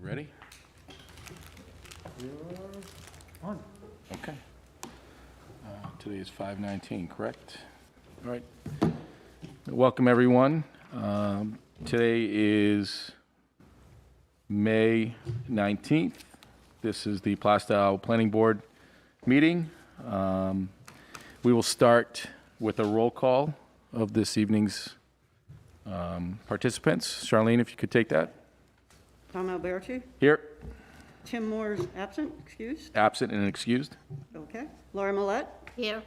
Ready? On. Okay. Today is 5/19, correct? All right. Welcome, everyone. Today is May 19th. This is the Plaistow Planning Board meeting. We will start with a roll call of this evening's participants. Charlene, if you could take that. Tom Alberti. Here. Tim Moore's absent, excused. Absent and excused. Okay. Laura Millette. Here.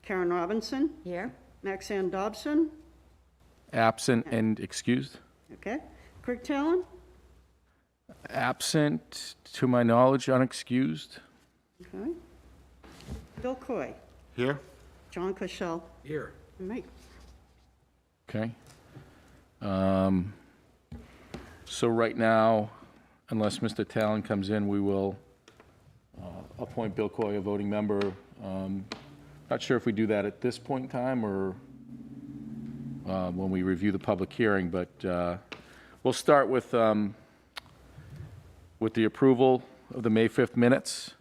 Karen Robinson. Here. Maxanne Dobson. Absent and excused. Okay. Craig Talon. Absent, to my knowledge, unexcused. Okay. Bill Coy. Here. John Cushell. Here. And me. Okay. So right now, unless Mr. Talon comes in, we will appoint Bill Coy a voting member. Not sure if we do that at this point in time or when we review the public hearing, but we'll start with the approval of the May 5th minutes.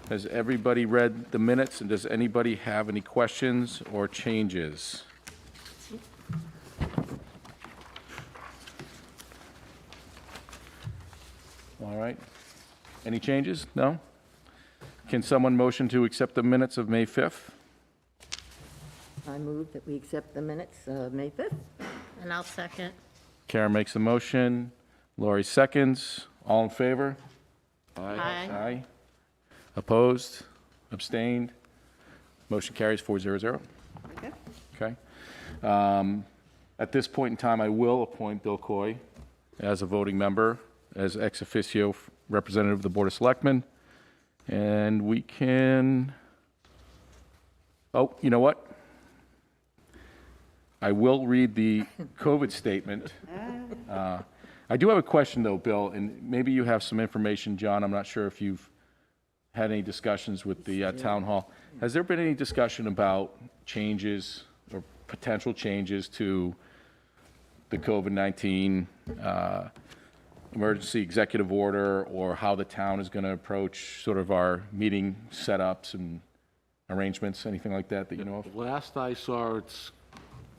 Has everybody read the minutes, and does anybody have any questions or changes? All right. Any changes? No? Can someone motion to accept the minutes of May 5th? I move that we accept the minutes of May 5th. And I'll second. Karen makes the motion. Lori seconds. All in favor? Aye. Aye. Opposed? Abstained? Motion carries 4-0-0. Okay. Okay. At this point in time, I will appoint Bill Coy as a voting member, as ex officio representative of the Board of Selectmen. And we can, oh, you know what? I will read the COVID statement. I do have a question though, Bill, and maybe you have some information, John. I'm not sure if you've had any discussions with the town hall. Has there been any discussion about changes or potential changes to the COVID-19 emergency executive order, or how the town is going to approach sort of our meeting setups and arrangements, anything like that you know of? Last I saw, it's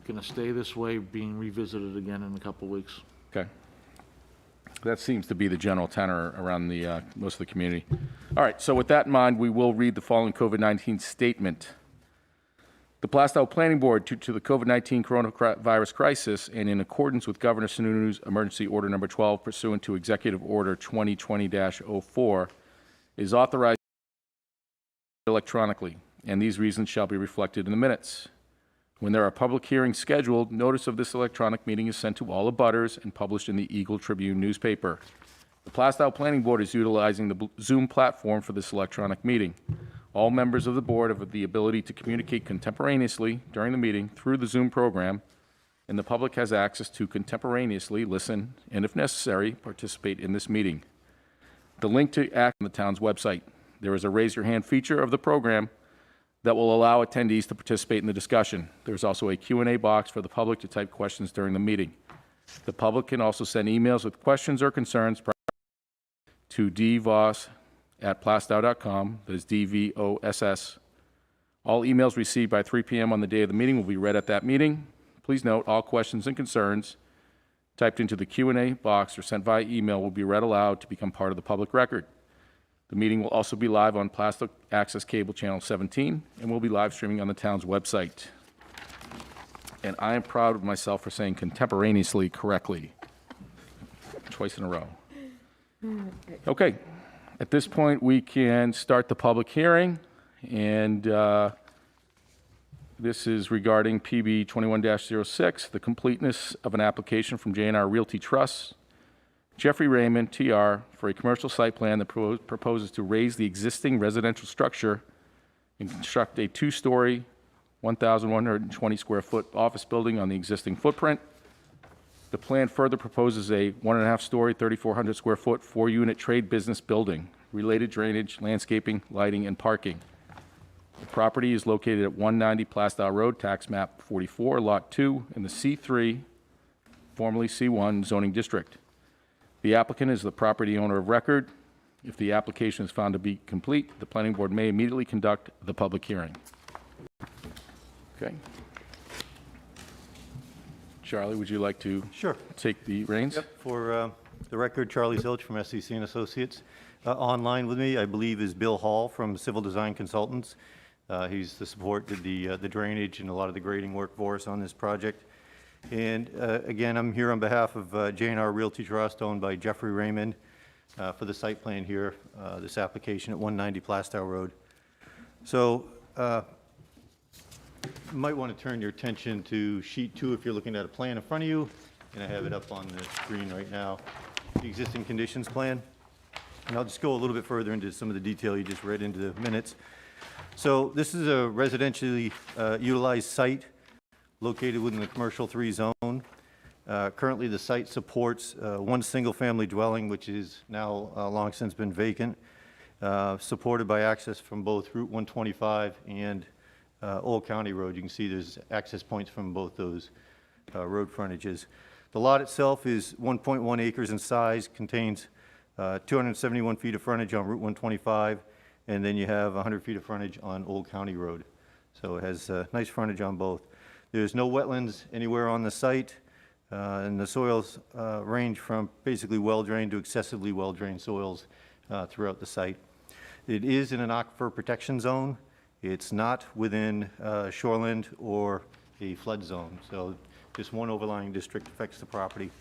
going to stay this way, being revisited again in a couple weeks. Okay. That seems to be the general tenor around the most of the community. All right, so with that in mind, we will read the following COVID-19 statement. The Plaistow Planning Board, due to the COVID-19 coronavirus crisis and in accordance with Governor Sununu's Emergency Order Number 12 pursuant to Executive Order 2020-04, is authorized electronically, and these reasons shall be reflected in the minutes. When there are public hearings scheduled, notice of this electronic meeting is sent to all abutters and published in the Eagle Tribune newspaper. The Plaistow Planning Board is utilizing the Zoom platform for this electronic meeting. All members of the board have the ability to communicate contemporaneously during the meeting through the Zoom program, and the public has access to contemporaneously listen and, if necessary, participate in this meeting. The link to act on the town's website. There is a raise your hand feature of the program that will allow attendees to participate in the discussion. There's also a Q&A box for the public to type questions during the meeting. The public can also send emails with questions or concerns to dvoss@plaistow.com, that is DVOSS. All emails received by 3 p.m. on the day of the meeting will be read at that meeting. Please note, all questions and concerns typed into the Q&A box or sent via email will be read aloud to become part of the public record. The meeting will also be live on PlaistowAccess Cable Channel 17 and will be live streaming on the town's website. And I am proud of myself for saying contemporaneously correctly, twice in a row. Okay. At this point, we can start the public hearing, and this is regarding PB 21-06, the completeness of an application from J&R Realty Trust, Jeffrey Raymond, TR, for a commercial site plan that proposes to raise the existing residential structure and construct a two-story, 1,120 square foot office building on the existing footprint. The plan further proposes a 1.5-story, 3,400 square foot, 4-unit trade business building, related drainage, landscaping, lighting, and parking. The property is located at 190 Plaistow Road, tax map 44, lot 2, in the C3, formerly C1 zoning district. The applicant is the property owner of record. If the application is found to be complete, the planning board may immediately conduct the public hearing. Okay. Charlie, would you like to Sure. take the reins? For the record, Charlie Zilch from SCC and Associates. Online with me, I believe, is Bill Hall from Civil Design Consultants. He's the support, did the drainage and a lot of the grading work for us on this project. And again, I'm here on behalf of J&R Realty Trust, owned by Jeffrey Raymond, for the site plan here, this application at 190 Plaistow Road. So you might want to turn your attention to sheet 2 if you're looking at a plan in front of you, and I have it up on the screen right now, the existing conditions plan. And I'll just go a little bit further into some of the detail you just read into the minutes. So this is a residentially utilized site located within the commercial 3 zone. Currently, the site supports one single-family dwelling, which is now long since been vacant, supported by access from both Route 125 and Old County Road. You can see there's access points from both those road frontages. The lot itself is 1.1 acres in size, contains 271 feet of frontage on Route 125, and then you have 100 feet of frontage on Old County Road. So it has nice frontage on both. There's no wetlands anywhere on the site, and the soils range from basically well-drained to excessively well-drained soils throughout the site. It is in an aquifer protection zone. It's not within shoreland or a flood zone, so just one overlying district affects the property.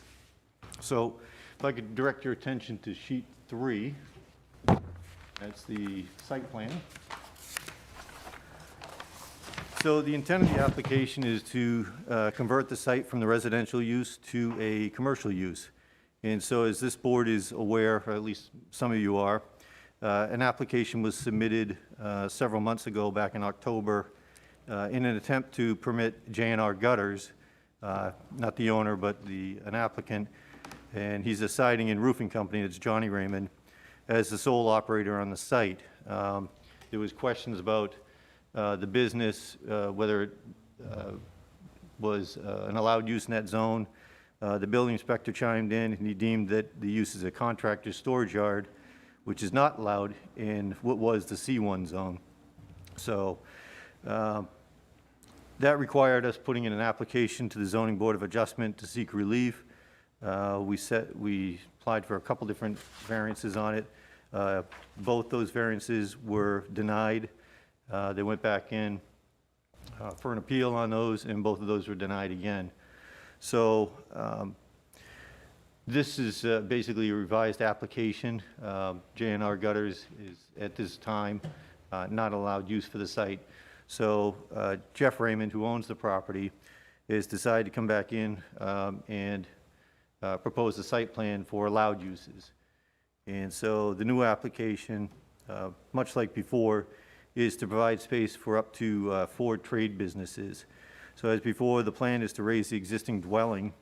So if I could direct your attention to sheet 3, that's the site plan. So the intent of the application is to convert the site from the residential use to a commercial use. And so as this board is aware, or at least some of you are, an application was submitted several months ago, back in October, in an attempt to permit J&R Gutters, not the owner, but an applicant, and he's a siding and roofing company, it's Johnny Raymond, as the sole operator on the site. There was questions about the business, whether it was an allowed use in that zone. The building inspector chimed in, and he deemed that the use is a contractor's storage yard, which is not allowed in what was the C1 zone. So that required us putting in an application to the Zoning Board of Adjustment to seek relief. We applied for a couple different variances on it. Both those variances were denied. They went back in for an appeal on those, and both of those were denied again. So this is basically a revised application. J&R Gutters is, at this time, not allowed use for the site. So Jeff Raymond, who owns the property, has decided to come back in and propose a site plan for allowed uses. And so the new application, much like before, is to provide space for up to 4 trade businesses. So as before, the plan is to raise the existing dwelling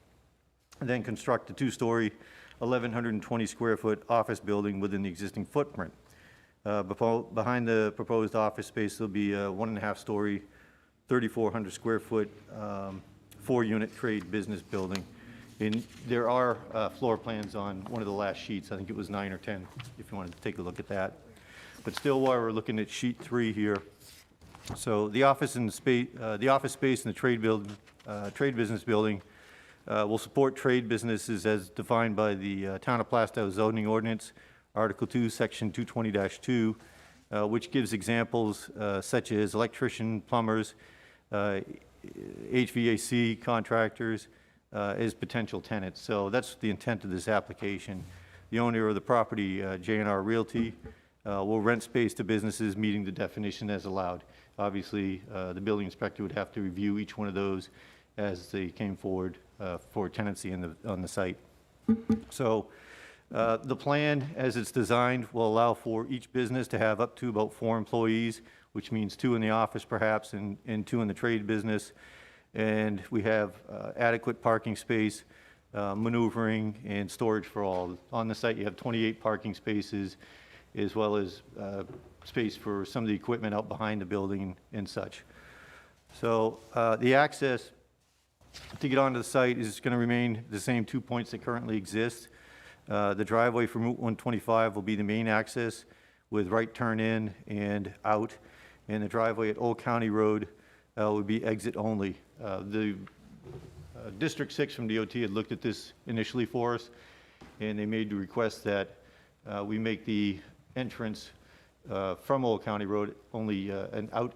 and then construct a 2-story, 1,120 square foot office building within the existing footprint. Behind the proposed office space, there'll be a 1.5-story, 3,400 square foot, 4-unit trade business building. And there are floor plans on one of the last sheets. I think it was 9 or 10, if you wanted to take a look at that. But still, while we're looking at sheet 3 here, so the office space in the trade business building will support trade businesses as defined by the Town of Plaistow zoning ordinance, Article 2, Section 220-2, which gives examples such as electrician, plumbers, HVAC contractors as potential tenants. So that's the intent of this application. The owner of the property, J&R Realty, will rent space to businesses meeting the definition as allowed. Obviously, the building inspector would have to review each one of those as they came forward for tenancy on the site. So the plan, as it's designed, will allow for each business to have up to about 4 employees, which means 2 in the office perhaps and 2 in the trade business. And we have adequate parking space, maneuvering, and storage for all. On the site, you have 28 parking spaces, as well as space for some of the equipment out behind the building and such. So the access to get onto the site is going to remain the same 2 points that currently exist. The driveway from Route 125 will be the main access with right turn in and out, and the driveway at Old County Road would be exit only. The District 6 from DOT had looked at this initially for us, and they made the request that we make the entrance from Old County Road only an out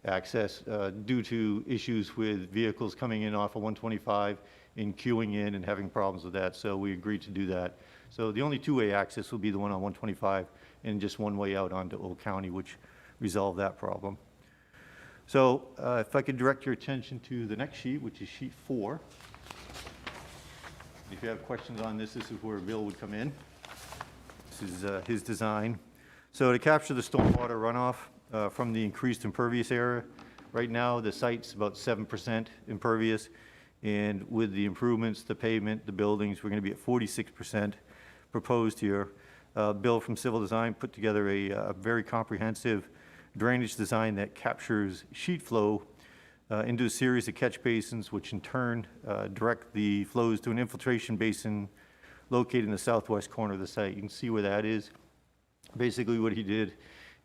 access due to issues with vehicles coming in off of 125 and queuing in and having problems with that, so we agreed to do that. So the only two-way access will be the one on 125 and just one way out onto Old County, which resolved that problem. So if I could direct your attention to the next sheet, which is sheet 4. If you have questions on this, this is where Bill would come in. This is his design. So to capture the stormwater runoff from the increased impervious area, right now the site's about 7% impervious, and with the improvements, the pavement, the buildings, we're going to be at 46% proposed here. Bill from Civil Design put together a very comprehensive drainage design that captures sheet flow into a series of catch basins, which in turn direct the flows to an infiltration basin located in the southwest corner of the site. You can see where that is. Basically what he did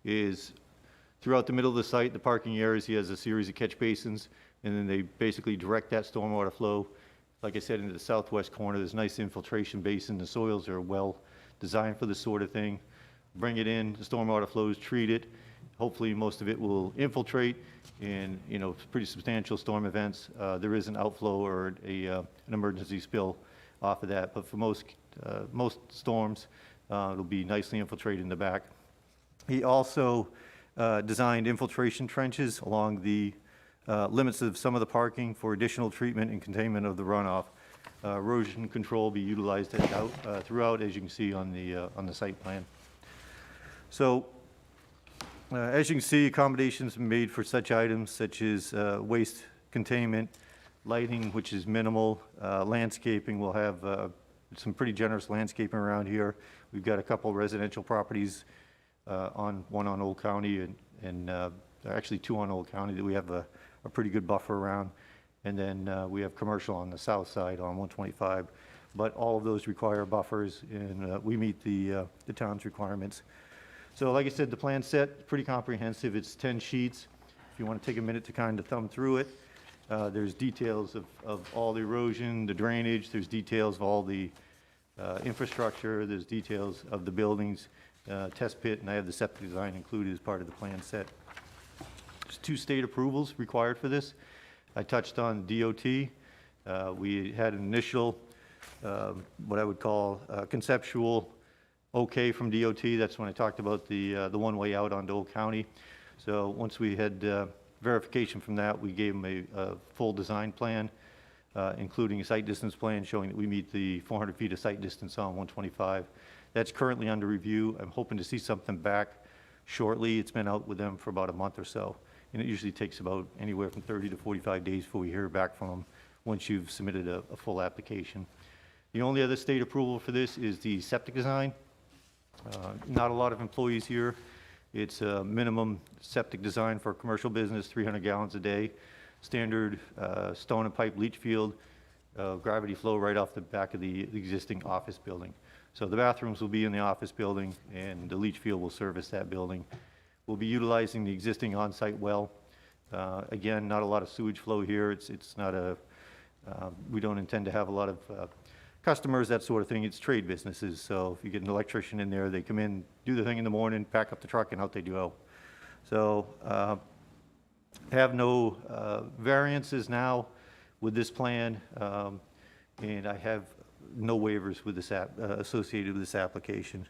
is throughout the middle of the site, the parking areas, he has a series of catch basins, and then they basically direct that stormwater flow, like I said, into the southwest corner. There's a nice infiltration basin. The soils are well designed for this sort of thing. Bring it in, the stormwater flows, treat it. Hopefully most of it will infiltrate, and pretty substantial storm events. There is an outflow or an emergency spill off of that, but for most storms, it'll be nicely infiltrated in the back. He also designed infiltration trenches along the limits of some of the parking for additional treatment and containment of the runoff. Erosion control will be utilized throughout, as you can see on the site plan. So, as you can see, accommodations are made for such items such as waste containment, lighting, which is minimal, landscaping. We'll have some pretty generous landscaping around here. We've got a couple residential properties, one on Old County and actually two on Old County that we have a pretty good buffer around. And then we have commercial on the south side on 125. But all of those require buffers, and we meet the town's requirements. So like I said, the plan set, pretty comprehensive. It's 10 sheets. If you want to take a minute to kind of thumb through it, there's details of all the erosion, the drainage, there's details of all the infrastructure, there's details of the buildings, test pit, and I have the septic design included as part of the plan set. There's 2 state approvals required for this. I touched on DOT. We had an initial, what I would call conceptual okay from DOT. That's when I talked about the one-way out onto Old County. So once we had verification from that, we gave them a full design plan, including a site distance plan showing that we meet the 400 feet of site distance on 125. That's currently under review. I'm hoping to see something back shortly. It's been out with them for about a month or so, and it usually takes about anywhere from 30 to 45 days before we hear back from them once you've submitted a full application. The only other state approval for this is the septic design. Not a lot of employees here. It's a minimum septic design for a commercial business, 300 gallons a day, standard stone and pipe leach field, gravity flow right off the back of the existing office building. So the bathrooms will be in the office building, and the leach field will service that building. We'll be utilizing the existing on-site well. Again, not a lot of sewage flow here. It's not we don't intend to have a lot of customers, that sort of thing. It's trade businesses, so if you get an electrician in there, they come in, do the thing in the morning, pack up the truck, and out they go. So have no variances now with this plan, and I have no waivers with this associated with this application.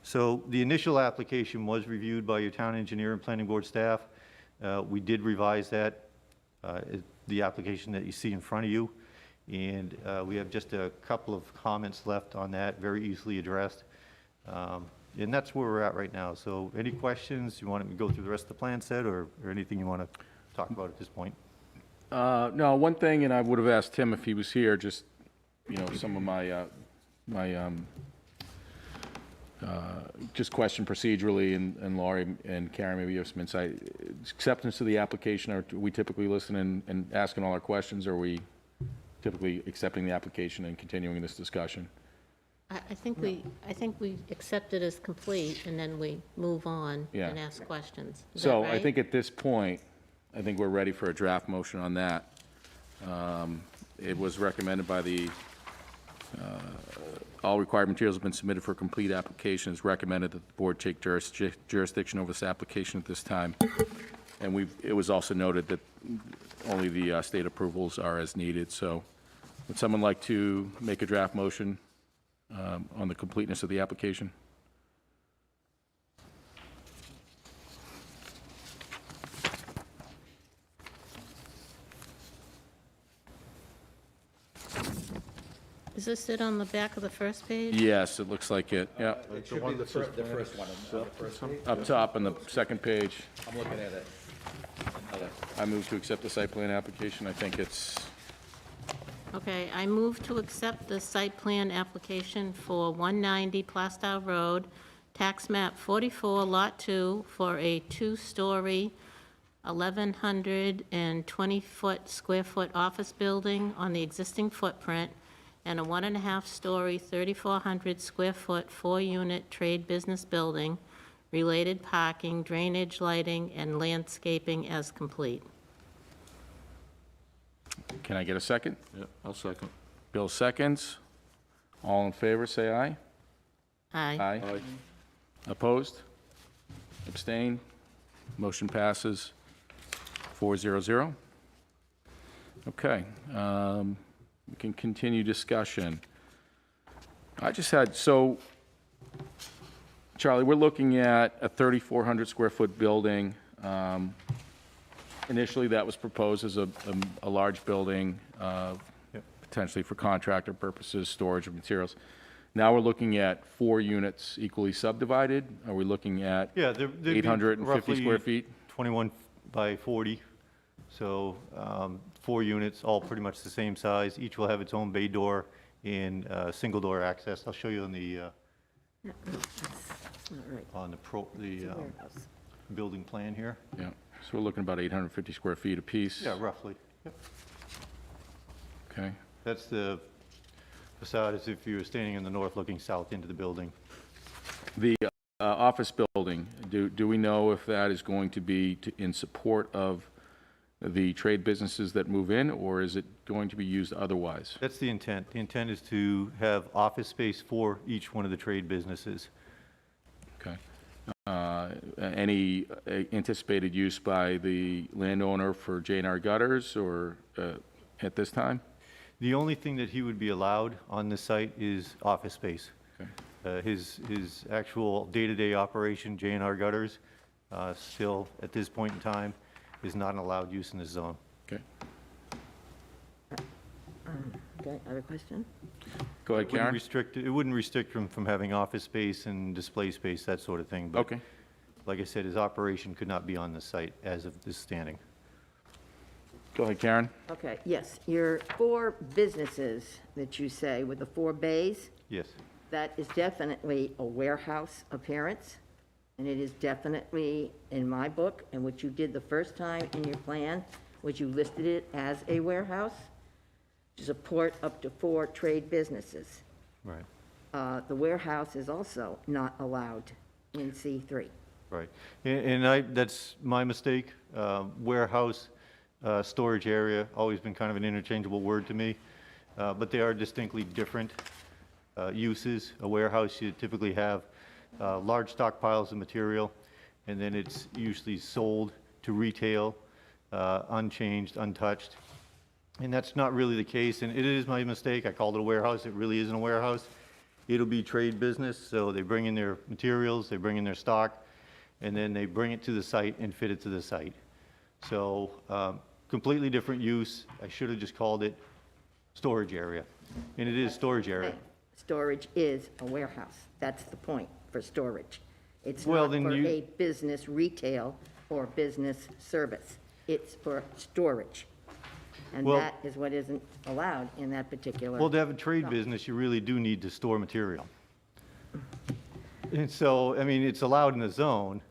So the initial application was reviewed by your town engineer and planning board staff. We did revise that, the application that you see in front of you. And we have just a couple of comments left on that, very easily addressed. And that's where we're at right now. So any questions? You want me to go through the rest of the plan set, or anything you want to talk about at this point? No, one thing, and I would have asked Tim if he was here, just, some of my, just question procedurally, and Laurie and Karen, maybe you have some insight. Acceptance of the application, are we typically listening and asking all our questions, or are we typically accepting the application and continuing this discussion? I think we accept it as complete, and then we move on Yeah. and ask questions. Is So that I right? think at this point, I think we're ready for a draft motion on that. It was recommended by the, all required materials have been submitted for complete application. It's recommended that the board take jurisdiction over this application at this time. And it was also noted that only the state approvals are as needed. So would someone like to make a draft motion on the completeness of the application? Does this sit on the back of the first page? Yes, it looks like it, yeah. It should be the first one on the first page. Up top on the second page, I'm looking at it. I move to accept the site plan application. I think it's, Okay, I move to accept the site plan application for 190 Plaistow Road, tax map 44, lot 2, for a two-story, 1,120-foot, square foot office building on the existing footprint, and a 1.5-story, 3,400 square foot, 4-unit trade business building, related parking, drainage, lighting, and landscaping as complete. can I get a second? Yeah, I'll second. Bill seconds. All in favor, say aye. Aye. Aye. Opposed? Abstain? Motion passes 400. Okay, we can continue discussion. So, Charlie, we're looking at a 3,400 square foot building. Initially, that was proposed as a large building, potentially for contractor purposes, storage of materials. Now we're looking at 4 units equally subdivided. Are we looking at Yeah, they'd be 850 square roughly feet? 21 by 40, so 4 units, all pretty much the same size. Each will have its own bay door and single-door access. I'll show you on the, No, that's not right. Warehouse. building plan here. Yeah, so we're looking about 850 square feet apiece. Yeah, roughly. Yep. Okay, That's the facade as if you were standing in the north looking south into the building. the office building, do we know if that is going to be in support of the trade businesses that move in, or is it going to be used otherwise? That's the intent. The intent is to have office space for each one of the trade businesses. Okay. Any anticipated use by the landowner for J&R gutters, or at this time? The only thing that he would be allowed on this site is office space. Okay. His actual day-to-day operation, J&R gutters, still, at this point in time, is not an allowed use in this zone. Okay, Okay, other question? go ahead, Karen. It wouldn't restrict him from having office space and display space, that sort of thing. But Okay, like I said, his operation could not be on the site as of this standing. go ahead, Karen. Okay, yes, your 4 businesses that you say with the 4 bays, Yes. that is definitely a warehouse appearance, and it is definitely, in my book, and what you did the first time in your plan, which you listed it as a warehouse, to support up to 4 trade businesses. Right. The warehouse is also not allowed in C3. Right. And that's my mistake. Warehouse, storage area, always been kind of an interchangeable word to me. But they are distinctly different uses. A warehouse, you typically have large stockpiles of material, and then it's usually sold to retail, unchanged, untouched. And that's not really the case, and it is my mistake. I called it a warehouse. It really isn't a warehouse. It'll be trade business, so they bring in their materials, they bring in their stock, and then they bring it to the site and fit it to the site. So completely different use. I should have just called it storage area, and it is storage area. Okay. Storage is a warehouse. That's the point for storage. It's Well, not then for you- a business retail or business service. It's for storage. And Well- that is what isn't allowed in that particular. Well, to have a trade business, you really do need to store material. And so, I mean, it's allowed in the zone.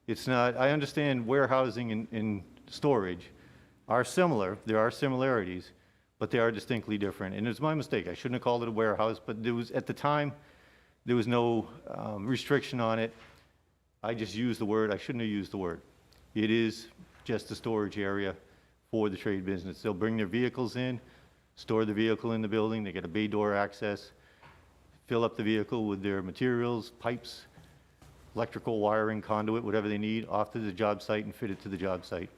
It's not, I understand warehousing and storage are similar, there are similarities, but they are distinctly different. And it's my mistake. I shouldn't have called it a warehouse, but there was, at the time, there was no restriction on it. I just used the word, I shouldn't have used the word. It is just a storage area for the trade business. They'll bring their vehicles in, store the vehicle in the building, they get a bay door access, fill up the vehicle with their materials, pipes, electrical wiring, conduit, whatever they need, off to the job site and fit it to the job site.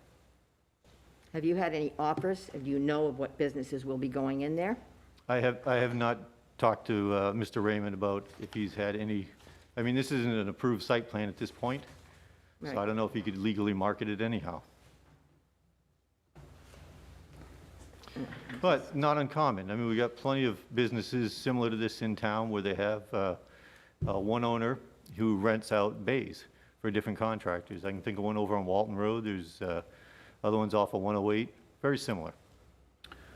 Have you had any offers? Do you know of what businesses will be going in there? I have not talked to Mr. Raymond about if he's had any, I mean, this isn't an approved site plan at this point, so I Right. don't know if he could legally market it anyhow. But not uncommon. I mean, we got plenty of businesses similar to this in town where they have one owner who rents out bays for different contractors. I can think of one over on Walton Road. There's other ones off of 108, very similar.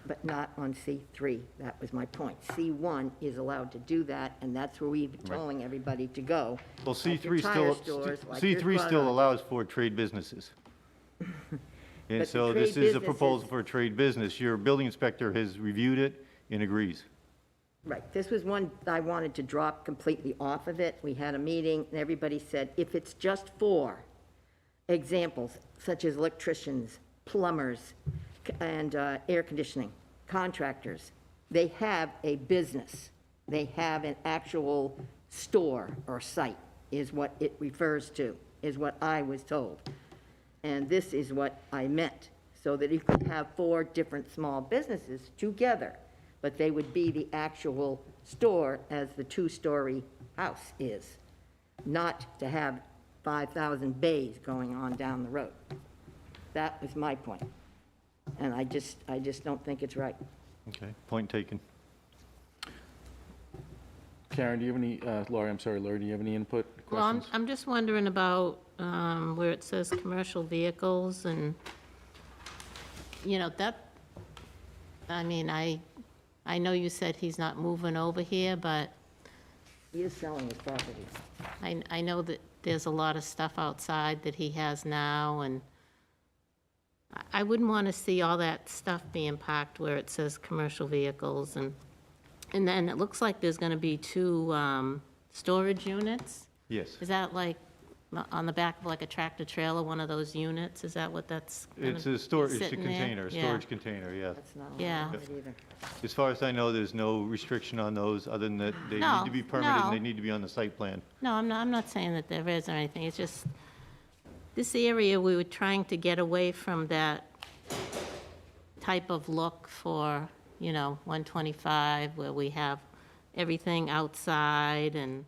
But not on C3. That was my point. C1 is allowed to do that, and that's where we've been telling everybody to go. Well, Like your C3 tire still, stores, like your C3 still product. allows for trade businesses. And But the so this trade is a businesses- proposal for a trade business. Your building inspector has reviewed it and agrees. Right, this was one I wanted to drop completely off of it. We had a meeting, and everybody said, if it's just for examples, such as electricians, plumbers, and air conditioning, contractors, they have a business. They have an actual store or site, is what it refers to, is what I was told. And this is what I meant, so that you could have 4 different small businesses together, but they would be the actual store as the 2-story house is, not to have 5,000 bays going on down the road. That was my point. And I just don't think it's right. Okay, point taken. Karen, do you have any, Laurie, I'm sorry, Laurie, do you have any input, Well, questions? I'm just wondering about where it says commercial vehicles and, you know, that, I mean, I know you said he's not moving over here, but He is selling his property. I know that there's a lot of stuff outside that he has now, and I wouldn't want to see all that stuff being parked where it says commercial vehicles, and then it looks like there's going to be 2 storage units. Yes. Is that like on the back of like a tractor trailer, one of those units? Is that what that's gonna It's a be storage, it's a sitting there? container, a Yeah. storage container, yeah. That's not Yeah. allowed either. As far as I know, there's no restriction on those, other than that they need No, to be permitted and no. they need to be on the site plan. No, I'm not saying that there is or anything. It's just, this area, we were trying to get away from that type of look for, 125, where we have everything outside and,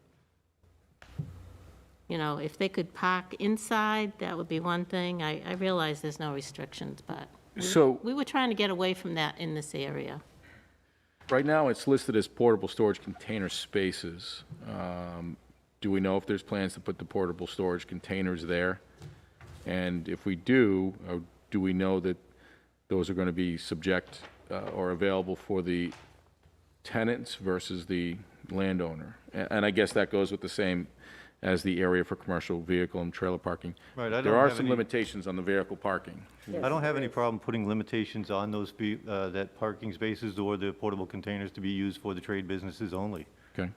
if they could park inside, that would be one thing. I realize there's no restrictions, but So, we were trying to get away from that in this area. right now, it's listed as portable storage container spaces. Do we know if there's plans to put the portable storage containers there? And if we do we know that those are going to be subject or available for the tenants versus the landowner? And I guess that goes with the same as the area for commercial vehicle and trailer parking. Right, I There don't are have some any- limitations on the vehicle parking. I don't have any problem putting limitations on those, that parking spaces or the portable containers to be used for the trade businesses only. Okay.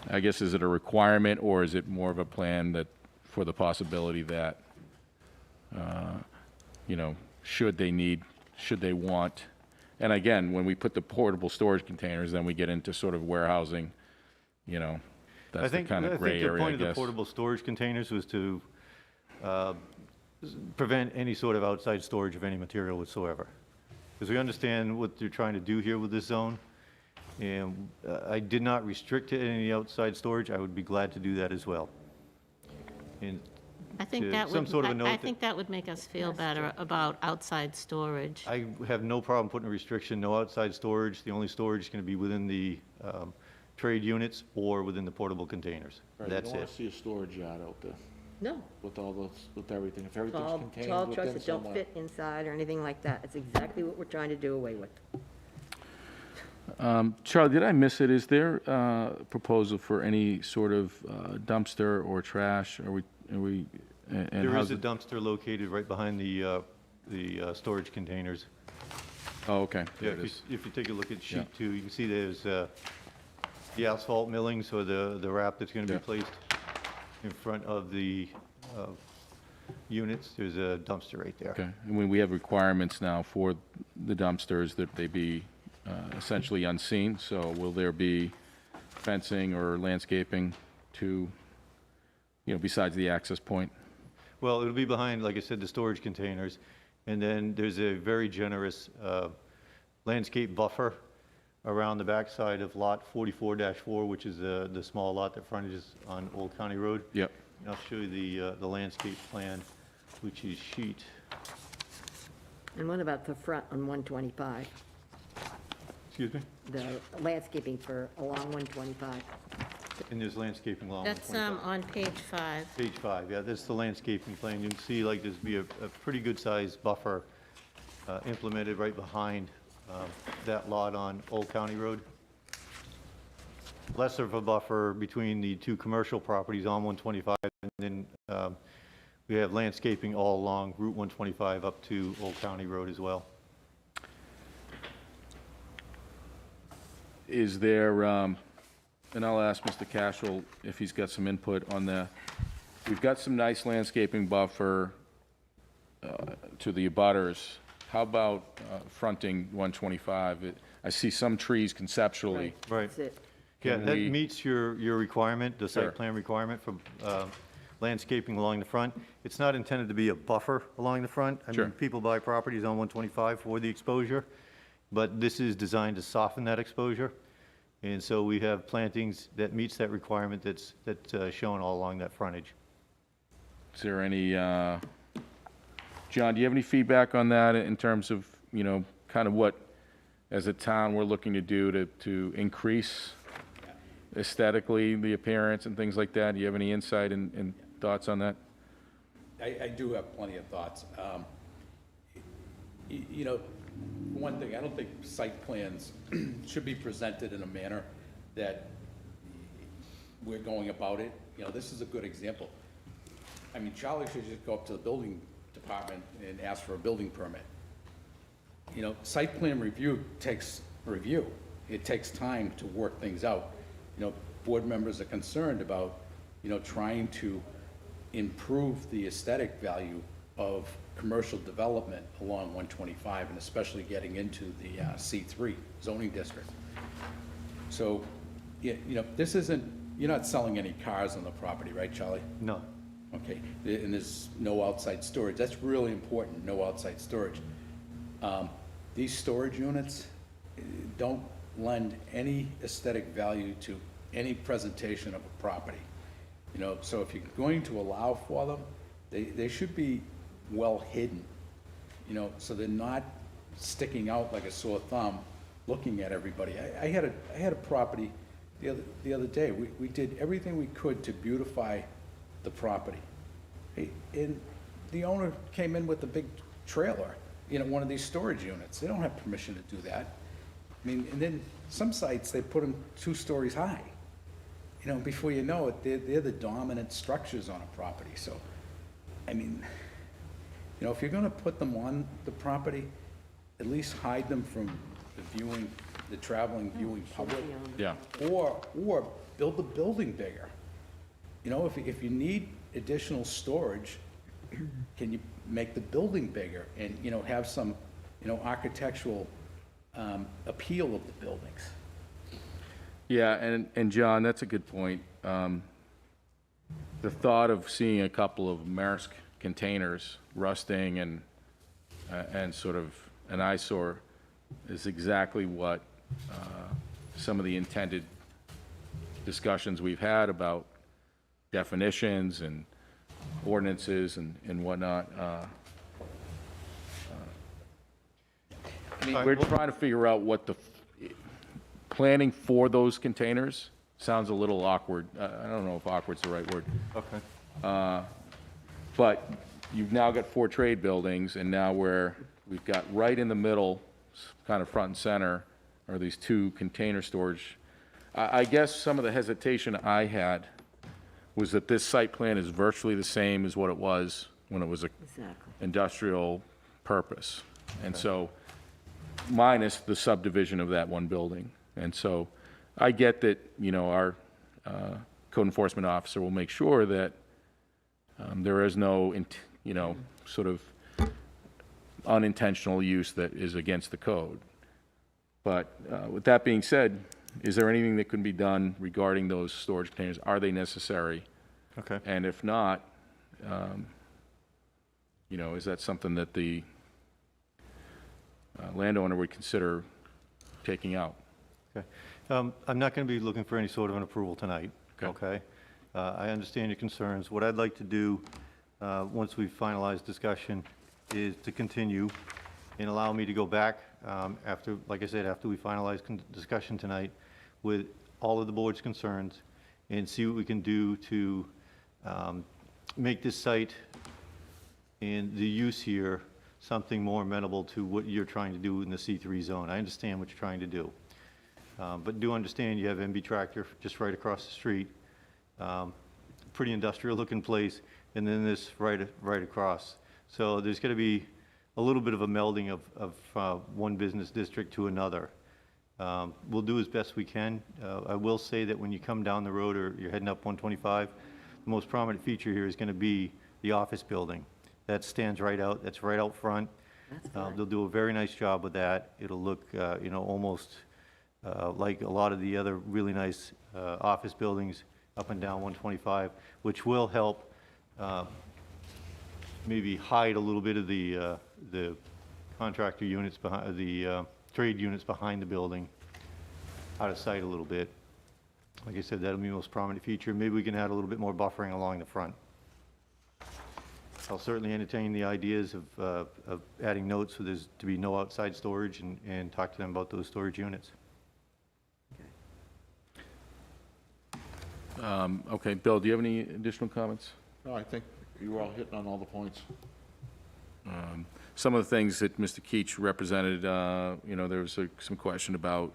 I guess, is it a requirement, or is it more of a plan that, for the possibility that, should they want, and again, when we put the portable storage containers, then we get into sort of warehousing, that's the kind of gray I think the area, I point of the guess. portable storage containers was to prevent any sort of outside storage of any material whatsoever. Because we understand what they're trying to do here with this zone, and I did not restrict it any outside storage. I would be glad to do that as well. And I think to that some would, sort of a I note that- think that would make us feel better about outside storage. I have no problem putting a restriction, no outside storage. The only storage is going to be within the trade units or within the portable containers. Right, That's You don't it. want to see a storage yard out there No, with all those, with everything. If everything's tall contained trucks within that don't somewhere. fit inside or anything like that. It's exactly what we're trying to do away with. Charlie, did I miss it? Is there a proposal for any sort of dumpster or trash? Are we, and There how's is a it- dumpster located right behind the storage containers. Oh, okay. Yeah, There it is. if you take a look at Yeah. sheet 2, you can see there's the asphalt millings or the wrap that's going to Yeah. be placed in front of the units. There's a dumpster right there. Okay, and we have requirements now for the dumpsters that they be essentially unseen, so will there be fencing or landscaping to, besides the access point? Well, it'll be behind, like I said, the storage containers, and then there's a very generous landscape buffer around the backside of Lot 44-4, which is the small lot that frontages on Old County Road. Yep. And I'll show you the landscape plan, which is sheet. And what about the front on 125? Excuse me? The landscaping for along 125? And there's landscaping along That's 125. on page 5. Page 5, yeah, that's the landscaping plan. You can see like there's be a pretty good sized buffer implemented right behind that lot on Old County Road. Less of a buffer between the two commercial properties on 125, and then we have landscaping all along Route 125 up to Old County Road as well. Is there, and I'll ask Mr. Cashel if he's got some input on the, we've got some nice landscaping buffer to the abutters. How about fronting 125? I see some trees conceptually. Right. That's it. Yeah, Can that we- meets your requirement, the Sure. site plan requirement for landscaping along the front. It's not intended to be a buffer along the front. I Sure. mean, people buy properties on 125 for the exposure, but this is designed to soften that exposure. And so we have plantings that meets that requirement that's shown all along that frontage. Is there any, John, do you have any feedback on that in terms of, kind of what, as a town, we're looking to do to increase aesthetically the appearance and things like that? Do you have any insight and thoughts on that? I do have plenty of thoughts. One thing, I don't think site plans should be presented in a manner that we're going about it. This is a good example. I mean, Charlie should just go up to the building department and ask for a building permit. Site plan review takes review. It takes time to work things out. Board members are concerned about, trying to improve the aesthetic value of commercial development along 125, and especially getting into the C3 zoning district. So, this isn't, you're not selling any cars on the property, right, Charlie? No. Okay, and there's no outside storage. That's really important, no outside storage. These storage units don't lend any aesthetic value to any presentation of a property. So if you're going to allow for them, they should be well hidden, so they're not sticking out like a sore thumb, looking at everybody. I had a property the other day. We did everything we could to beautify the property. And the owner came in with a big trailer, one of these storage units. They don't have permission to do that. I mean, and then some sites, they put them 2 stories high. Before you know it, they're the dominant structures on a property. So, I mean, if you're gonna put them on the property, at least hide them from the traveling viewing public. Yeah. Or build the building bigger. If you need additional storage, can you make the building bigger and, have some, architectural appeal of the buildings? Yeah, and John, that's a good point. The thought of seeing a couple of Maersk containers rusting and sort of an eyesore is exactly what some of the intended discussions we've had about definitions and ordinances and whatnot. We're trying to figure out what the planning for those containers sounds a little awkward. I don't know if awkward's the right word. Okay. But you've now got 4 trade buildings, and now we've got right in the middle, kind of front and center, are these 2 container storage. I guess some of the hesitation I had was that this site plan is virtually the same as what it was when it was a Exactly. industrial purpose. And so minus the subdivision of that one building. And so I get that, our code enforcement officer will make sure that there is no, sort of unintentional use that is against the code. But with that being said, is there anything that can be done regarding those storage containers? Are they necessary? Okay. And if not, is that something that the landowner would consider taking out? Okay. I'm not going to be looking for any sort of an approval tonight, okay? I understand your concerns. What I'd like to do, once we've finalized discussion, is to continue and allow me to go back after, like I said, after we finalize discussion tonight with all of the board's concerns and see what we can do to make this site and the use here something more amenable to what you're trying to do in the C3 zone. I understand what you're trying to do. But do understand you have MB Tractor just right across the street. Pretty industrial looking place, and then this right across. So there's going to be a little bit of a melding of one business district to another. We'll do as best we can. I will say that when you come down the road or you're heading up 125, the most prominent feature here is going to be the office building. That stands right out, that's right out front. They'll do a very nice job with that. It'll look, almost like a lot of the other really nice office buildings up and down 125, which will help maybe hide a little bit of the contractor units behind, the trade units behind the building out of sight a little bit. Like I said, that'll be the most prominent feature. Maybe we can add a little bit more buffering along the front. I'll certainly entertain the ideas of adding notes so there's to be no outside storage and talk to them about those storage units. Okay, Bill, do you have any additional comments? No, I think you were all hitting on all the points. Some of the things that Mr. Keach represented, there was some question about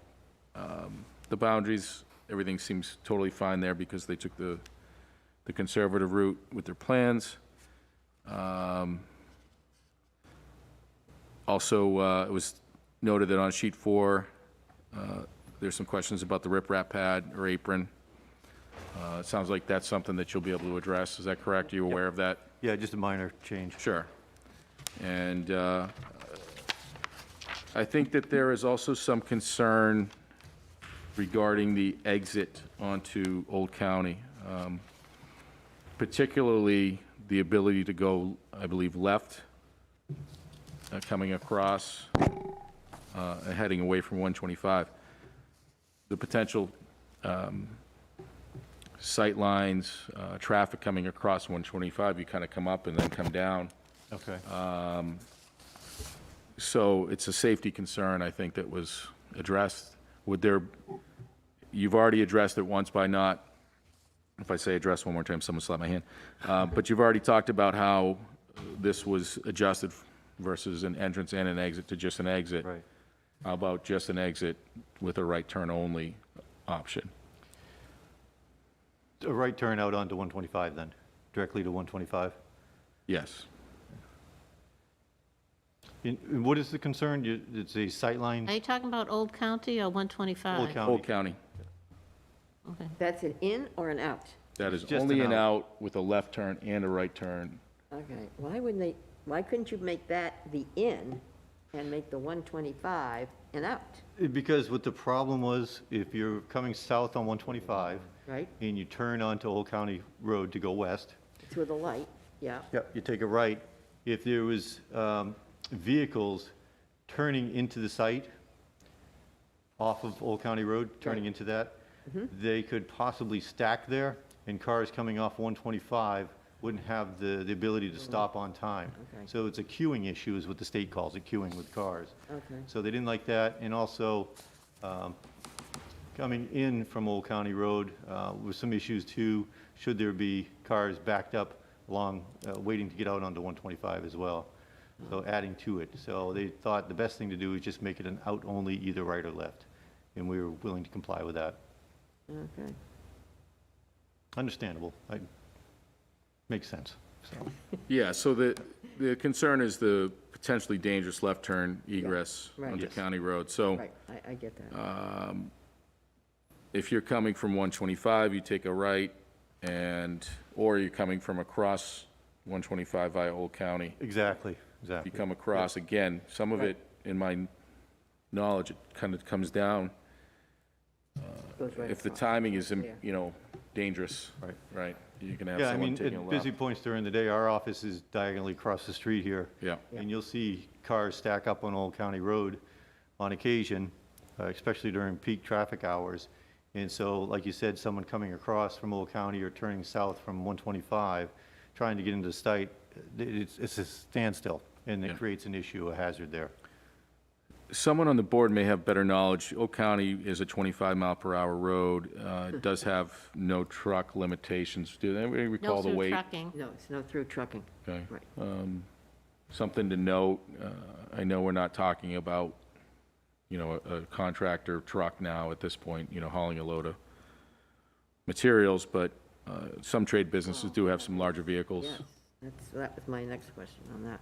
the boundaries. Everything seems totally fine there because they took the conservative route with their plans. Also, it was noted that on sheet 4, there's some questions about the riprap pad or apron. It sounds like that's something that you'll be able to address. Is that correct? Are you aware of that? Yeah, just a minor change. Sure. And I think that there is also some concern regarding the exit onto Old County, particularly the ability to go, I believe, left, coming across, heading away from 125. The potential sight lines, traffic coming across 125, you kind of come up and then come down. Okay. So it's a safety concern, I think, that was addressed. You've already addressed it once by not, if I say address one more time, someone slap my hand. But you've already talked about how this was adjusted versus an entrance and an exit to just an exit. Right. How about just an exit with a right turn only option? A right turn out onto 125 then, directly to 125? Yes. And what is the concern? It's a sight line? Are you talking about Old County or 125? Old County. Old County. Okay. That's an in or an out? That is Just only an an out. out with a left turn and a right turn. Okay, why couldn't you make that the in and make the 125 an out, Because what the problem was, if you're coming south on 125 right? and you turn onto Old County Road to go west, To the light, yeah. yep, you take a right. If there was vehicles turning into the site off of Old County Road, turning into that, they could possibly stack there, and cars coming off 125 wouldn't have the ability to stop on time. Okay. So it's a queuing issue is what the state calls it, queuing with cars. Okay. So they didn't like that, and also coming in from Old County Road with some issues too, should there be cars backed up along, waiting to get out onto 125 as well. So adding to it. So they thought the best thing to do is just make it an out only, either right or left. And we were willing to comply with that. Okay. Understandable. Makes sense. so. Yeah, so the concern is the potentially dangerous left turn egress right. onto Yes. County Road. So Right, I get that. if you're coming from 125, you take a right, or you're coming from across 125 via Old County. Exactly, If exactly. you come across, again, some of it, in my knowledge, it kind of comes down. Goes right If the across. timing is, Yeah. dangerous. Right. Right, you can have Yeah, I someone mean, taking a at left. busy points during the day, our office is diagonally across the street here. Yeah. And you'll see cars stack up on Old County Road on occasion, especially during peak traffic hours. And so, like you said, someone coming across from Old County or turning south from 125, trying to get into the site, it's a standstill, and Yeah. it creates an issue, a hazard there. Someone on the board may have better knowledge. Oak County is a 25-mile-per-hour road. It does have no truck limitations. Do anybody No recall the through weight? trucking. No, it's no through trucking. Okay. Right. Something to note, I know we're not talking about, a contractor truck now at this point, hauling a load of materials, but some trade businesses do have some larger vehicles. Yes, that was my next question on that.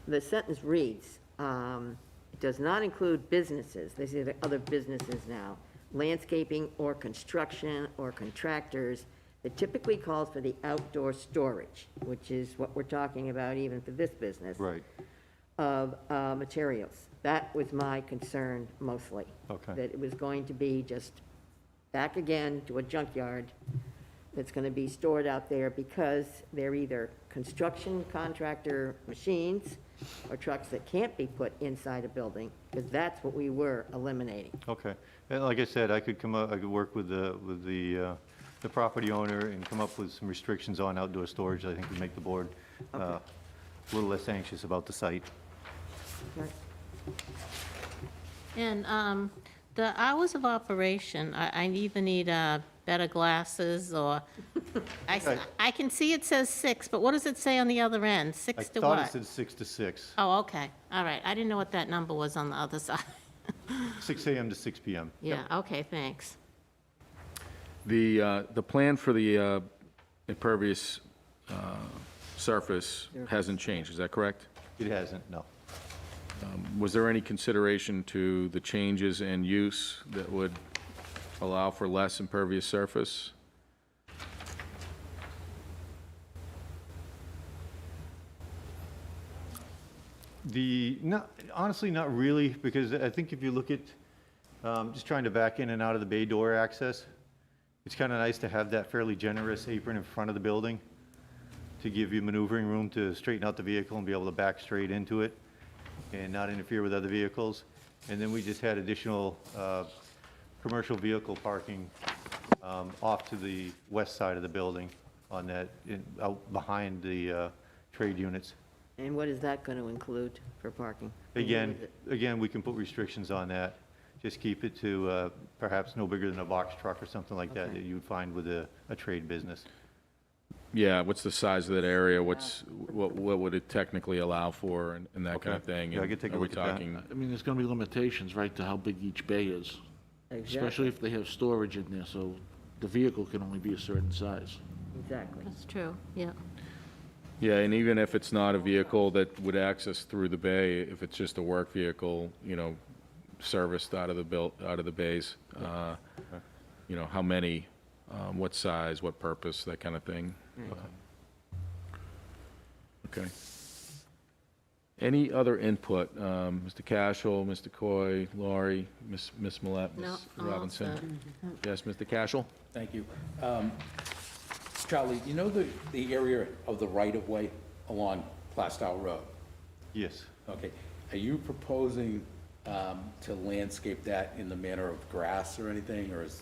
The sentence reads, it does not include businesses, they say the other businesses now, landscaping or construction or contractors. It typically calls for the outdoor storage, which is what we're talking about even for this business. Right. Of materials. That was my concern mostly. Okay. That it was going to be just back again to a junkyard that's going to be stored out there because they're either construction contractor machines or trucks that can't be put inside a building, because that's what we were eliminating. Okay. And like I said, I could work with the property owner and come up with some restrictions on outdoor storage. I think would make the board a little less anxious about the site. Right. And the hours of operation, I either need better glasses or, I can see it says 6, but what does it say on the other end? I 6 to thought it what? said 6 to 6, Oh, okay, all right. I didn't know what that number was on the other side. 6 a.m. to 6 p.m. Yeah, okay, thanks. The plan for the impervious surface hasn't changed, is that correct? It hasn't, no. Was there any consideration to the changes in use that would allow for less impervious surface? Honestly, not really, because I think if you look at, just trying to back in and out of the bay door access, it's kind of nice to have that fairly generous apron in front of the building to give you maneuvering room to straighten out the vehicle and be able to back straight into it and not interfere with other vehicles. And then we just had additional commercial vehicle parking off to the west side of the building on that, out behind the trade units. And what is that going to include for parking? Again, we can put restrictions on that. Just keep it to perhaps no bigger than a box truck or something like that Okay. that you'd find with a trade business. Yeah, what's the size of that area? What would it technically allow for and that kind of Okay. thing? Yeah, I And could take a are we look at that. talking- I mean, there's gonna be limitations, right, to how big each bay is, especially Exactly, if they have storage in there, so the vehicle can only be a certain size. exactly. That's true, yeah. Yeah, and even if it's not a vehicle that would access through the bay, if it's just a work vehicle, serviced out of the bays, how many, what size, what purpose, that kind of thing. Okay. Any other input? Mr. Cashel, Mr. Coy, Laurie, Ms. Millet, No, Ms. I'm all Robinson? Yes, Mr. Cashel? Thank you. Charlie, you know the area of the right-of-way along Plaistow Road? Yes. Okay. Are you proposing to landscape that in the manner of grass or anything, or is?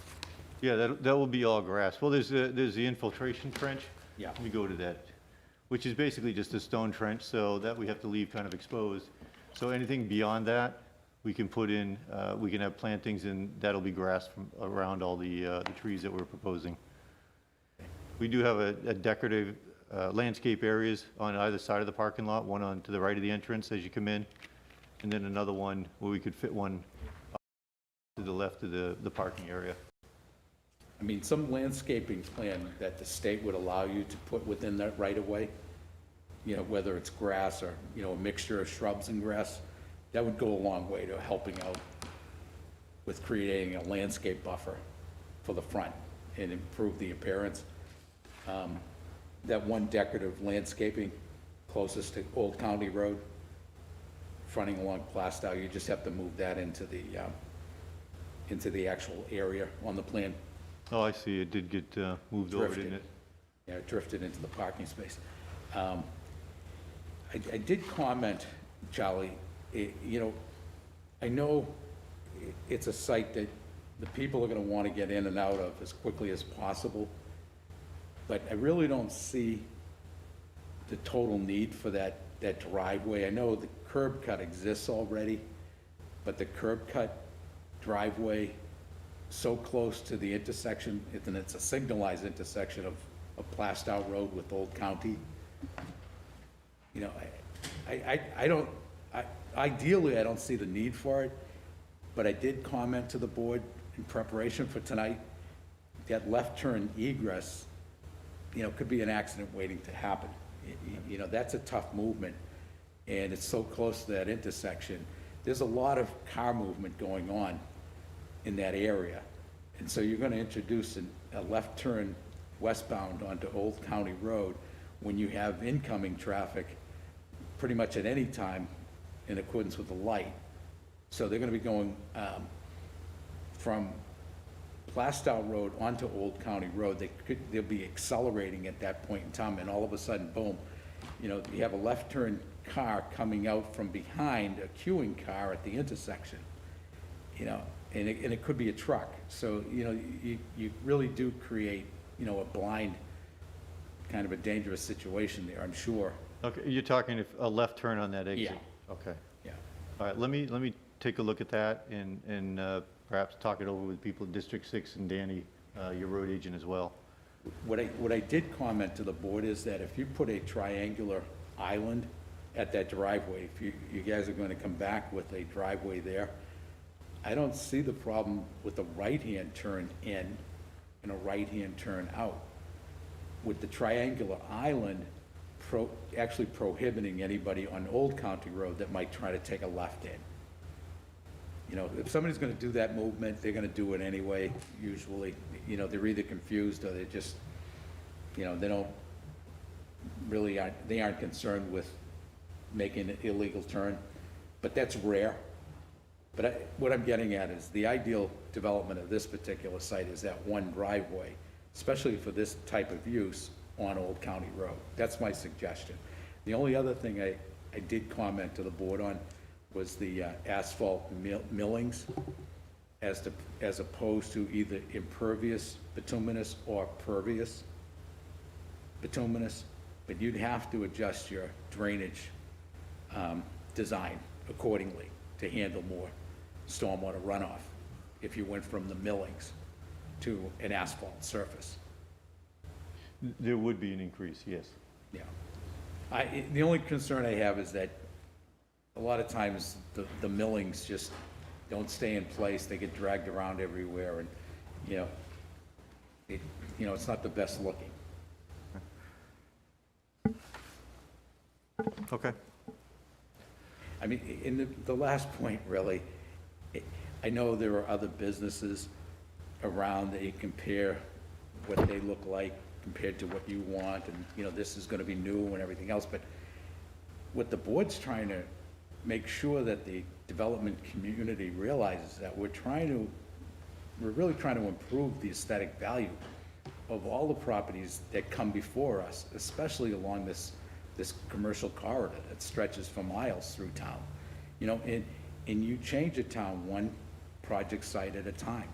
Yeah, that will be all grass. Well, there's the infiltration trench. Yeah. Let me go to that, which is basically just a stone trench, so that we have to leave kind of exposed. So anything beyond that, we can put in, we can have plantings, and that'll be grass from around all the trees that we're proposing. We do have a decorative landscape areas on either side of the parking lot, one on to the right of the entrance as you come in, and then another one where we could fit one to the left of the parking area. I mean, some landscaping plan that the state would allow you to put within that right-of-way, you know, whether it's grass or, you know, a mixture of shrubs and grass, that would go a long way to helping out with creating a landscape buffer for the front and improve the appearance. That one decorative landscaping closest to Old County Road, fronting along Plaistow, you just have to move that into the actual area on the plan. Oh, I see, it did get moved over, didn't it? Yeah, it drifted into the parking space. I did comment, Charlie, you know, I know it's a site that the people are gonna wanna get in and out of as quickly as possible, but I really don't see the total need for that driveway. I know the curb cut exists already, but the curb cut driveway so close to the intersection, and it's a signalized intersection of Plaistow Road with Old County. You know, I don't, ideally, I don't see the need for it, but I did comment to the board in preparation for tonight, that left turn egress, you know, could be an accident waiting to happen. You know, that's a tough movement, and it's so close to that intersection. There's a lot of car movement going on in that area. And so you're gonna introduce a left turn westbound onto Old County Road when you have incoming traffic pretty much at any time in accordance with the light. So they're gonna be going from Plaistow Road onto Old County Road. They'll be accelerating at that point in time, and all of a sudden, boom, you know, you have a left turn car coming out from behind a queuing car at the intersection, you know, and it could be a truck. So, you know, you really do create, you know, a blind, kind of a dangerous situation there, I'm sure. Okay, you're talking if a left turn on that exit? Yeah. Okay. Yeah. All right, let me take a look at that and perhaps talk it over with people in District 6 and Danny, your road agent as well. What I did comment to the board is that if you put a triangular island at that driveway, if you guys are gonna come back with a driveway there, I don't see the problem with the right-hand turn in and a right-hand turn out. With the triangular island actually prohibiting anybody on Old County Road that might try to take a left in. You know, if somebody's gonna do that movement, they're gonna do it anyway, usually. You know, they're either confused or they just, you know, they aren't concerned with making an illegal turn, but that's rare. But what I'm getting at is the ideal development of this particular site is that one driveway, especially for this type of use on Old County Road. That's my suggestion. The only other thing I did comment to the board on was the asphalt millings as opposed to either impervious bituminous or pervious bituminous, but you'd have to adjust your drainage design accordingly to handle more stormwater runoff if you went from the millings to an asphalt surface. There would be an increase, yes. Yeah. The only concern I have is that a lot of times the millings just don't stay in place. They get dragged around everywhere and, you know, it's not the best looking. Okay. I mean, in the last point, really, I know there are other businesses around that you compare what they look like compared to what you want, and, you know, this is gonna be new and everything else, but what the board's trying to make sure that the development community realizes that we're really trying to improve the aesthetic value of all the properties that come before us, especially along this commercial corridor that stretches for miles through town. You know, and you change a town one project site at a time.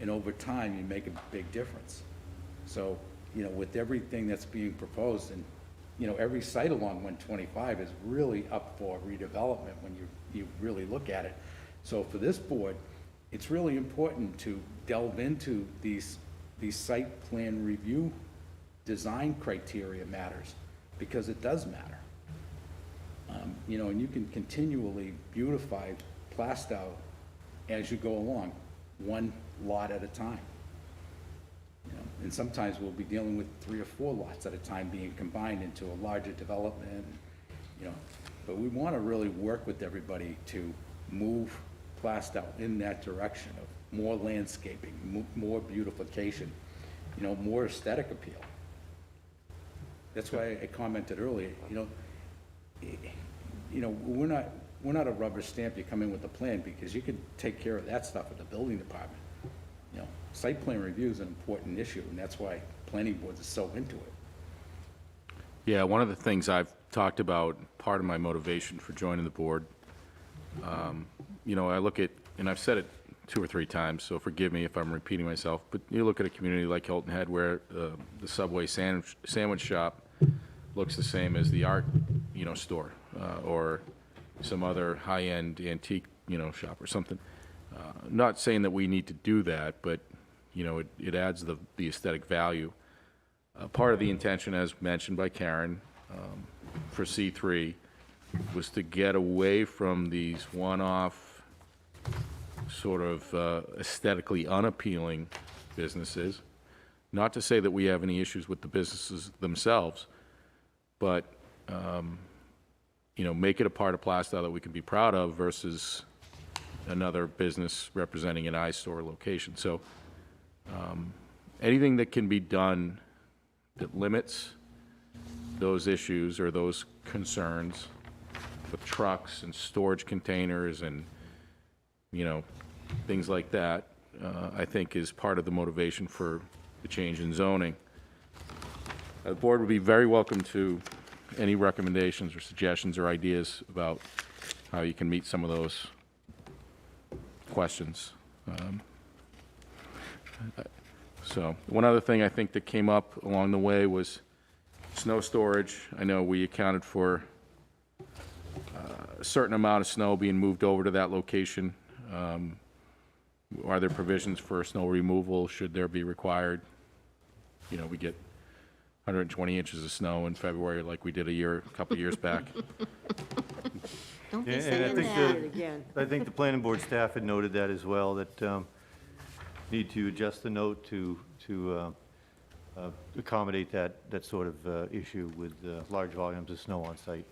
And over time, you make a big difference. So, you know, with everything that's being proposed, and, you know, every site along 125 is really up for redevelopment when you really look at it. So for this board, it's really important to delve into these site plan review design criteria matters, because it does matter. You know, and you can continually beautify Plaistow as you go along, one lot at a time. And sometimes we'll be dealing with 3 or 4 lots at a time being combined into a larger development, you know. But we want to really work with everybody to move Plaistow in that direction of more landscaping, more beautification, you know, more aesthetic appeal. That's why I commented earlier, you know, we're not a rubber stamp, you come in with a plan, because you could take care of that stuff at the building department. You know, site plan review is an important issue, and that's why planning boards are so into it. Yeah, one of the things I've talked about, part of my motivation for joining the board, you know, I look at, and I've said it 2 or 3 times, so forgive me if I'm repeating myself, but you look at a community like Hilton Head where the Subway sandwich shop looks the same as the art, you know, store, or some other high-end antique, you know, shop or something. Not saying that we need to do that, but, you know, it adds the aesthetic value. Part of the intention, as mentioned by Karen, for C3 was to get away from these one-off, sort of aesthetically unappealing businesses. Not to say that we have any issues with the businesses themselves, but, you know, make it a part of Plaistow that we can be proud of versus another business representing an eyesore location. So anything that can be done that limits those issues or those concerns with trucks and storage containers and, you know, things like that, I think is part of the motivation for the change in zoning. The board would be very welcome to any recommendations or suggestions or ideas about how you can meet some of those questions. So one other thing I think that came up along the way was snow storage. I know we accounted for a certain amount of snow being moved over to that location. Are there provisions for snow removal should there be required? You know, we get 120 inches of snow in February like we did a couple years back. Don't be Yeah, and saying that. I think the planning board staff had noted that as well, that need to adjust the note to accommodate that sort of issue with large volumes of snow on site.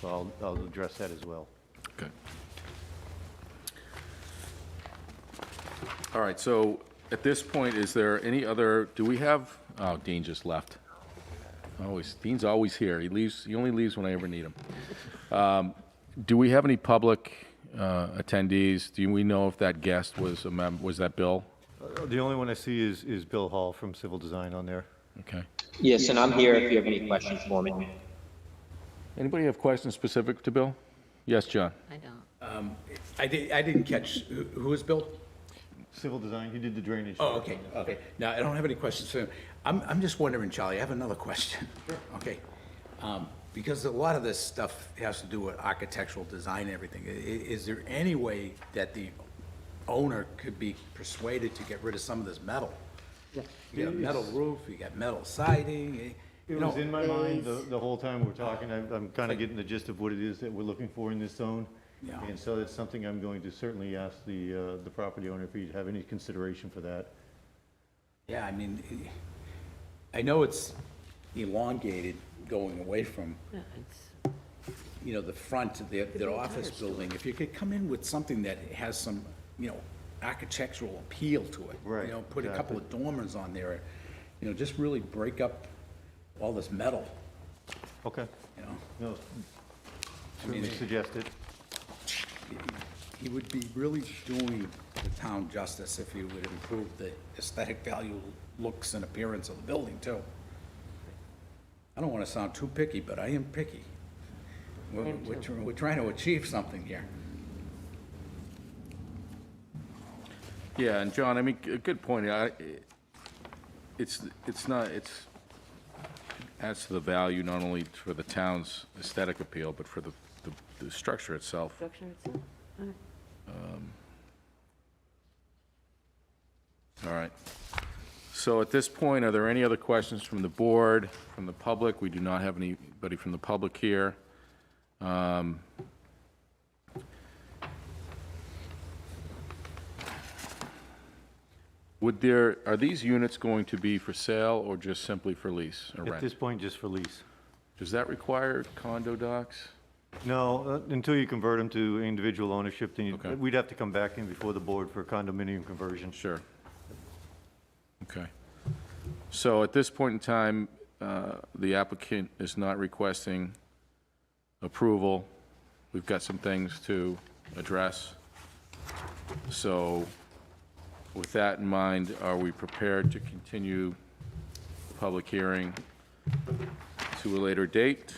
So I'll address that as well. Okay. All right, so at this point, is there any other, do we have, oh, Dean just left. Dean's always here. He only leaves when I ever need him. Do we have any public attendees? Do we know if that guest was was that Bill? The only one I see is Bill Hall from Civil Design on there. Okay. Yes, and I'm here if you have any questions for me. Anybody have questions specific to Bill? Yes, John? I don't. I didn't catch, who is Bill? Civil Design, he did the drainage. Oh, okay, okay. Now, I don't have any questions for him. I'm just wondering, Charlie, I have another question. Sure. Okay. Because a lot of this stuff has to do with architectural design and everything. Is there any way that the owner could be persuaded to get rid of some of this metal? Yeah. You got a metal roof, you got metal siding. It was in my mind the whole time we're talking. I'm kind of getting the gist of what it is that we're looking for in this zone. Yeah. And so it's something I'm going to certainly ask the property owner if he'd have any consideration for that. Yeah, I mean, I know it's elongated going away from, Yeah, it's, you know, the front of their office building. If you could come in with something that has some, you know, architectural appeal to it. Right, You know, put a couple of dormers on there, you know, just really break up all this metal, Okay. you know? No, certainly suggest it. He would be really doing the town justice if he would improve the aesthetic value, looks, and appearance of the building, too. I don't want to sound too picky, but I am picky. We're trying to achieve something here. Yeah, and John, I mean, a good point. It's adds to the value not only for the town's aesthetic appeal, but for the structure itself. structure itself. All right. So at this point, are there any other questions from the board, from the public? We do not have anybody from the public here. Are these units going to be for sale or just simply for lease or At this rent? point, just for lease. Does that require condo docs? No, until you convert them to individual ownership, then Okay. we'd have to come back in before the board for condominium conversion. Sure. Okay. So at this point in time, the applicant is not requesting approval. We've got some things to address. So with that in mind, are we prepared to continue the public hearing to a later date?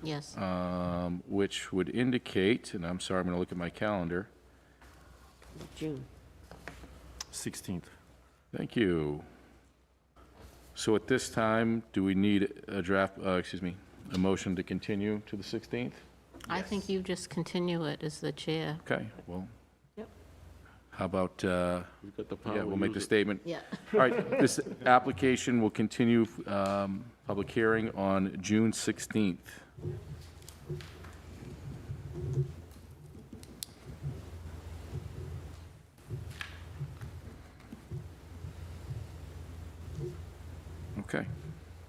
Yes. Which would indicate, and I'm sorry, I'm going to look at my calendar. June. 16th. Thank you. So at this time, do we need a a motion to continue to the 16th? I think you just continue it as the chair. Okay, well, Yep. how about, We've got the power yeah, to we'll make use the it. statement. Yeah. All right, this application will continue, public hearing on June 16th. Okay.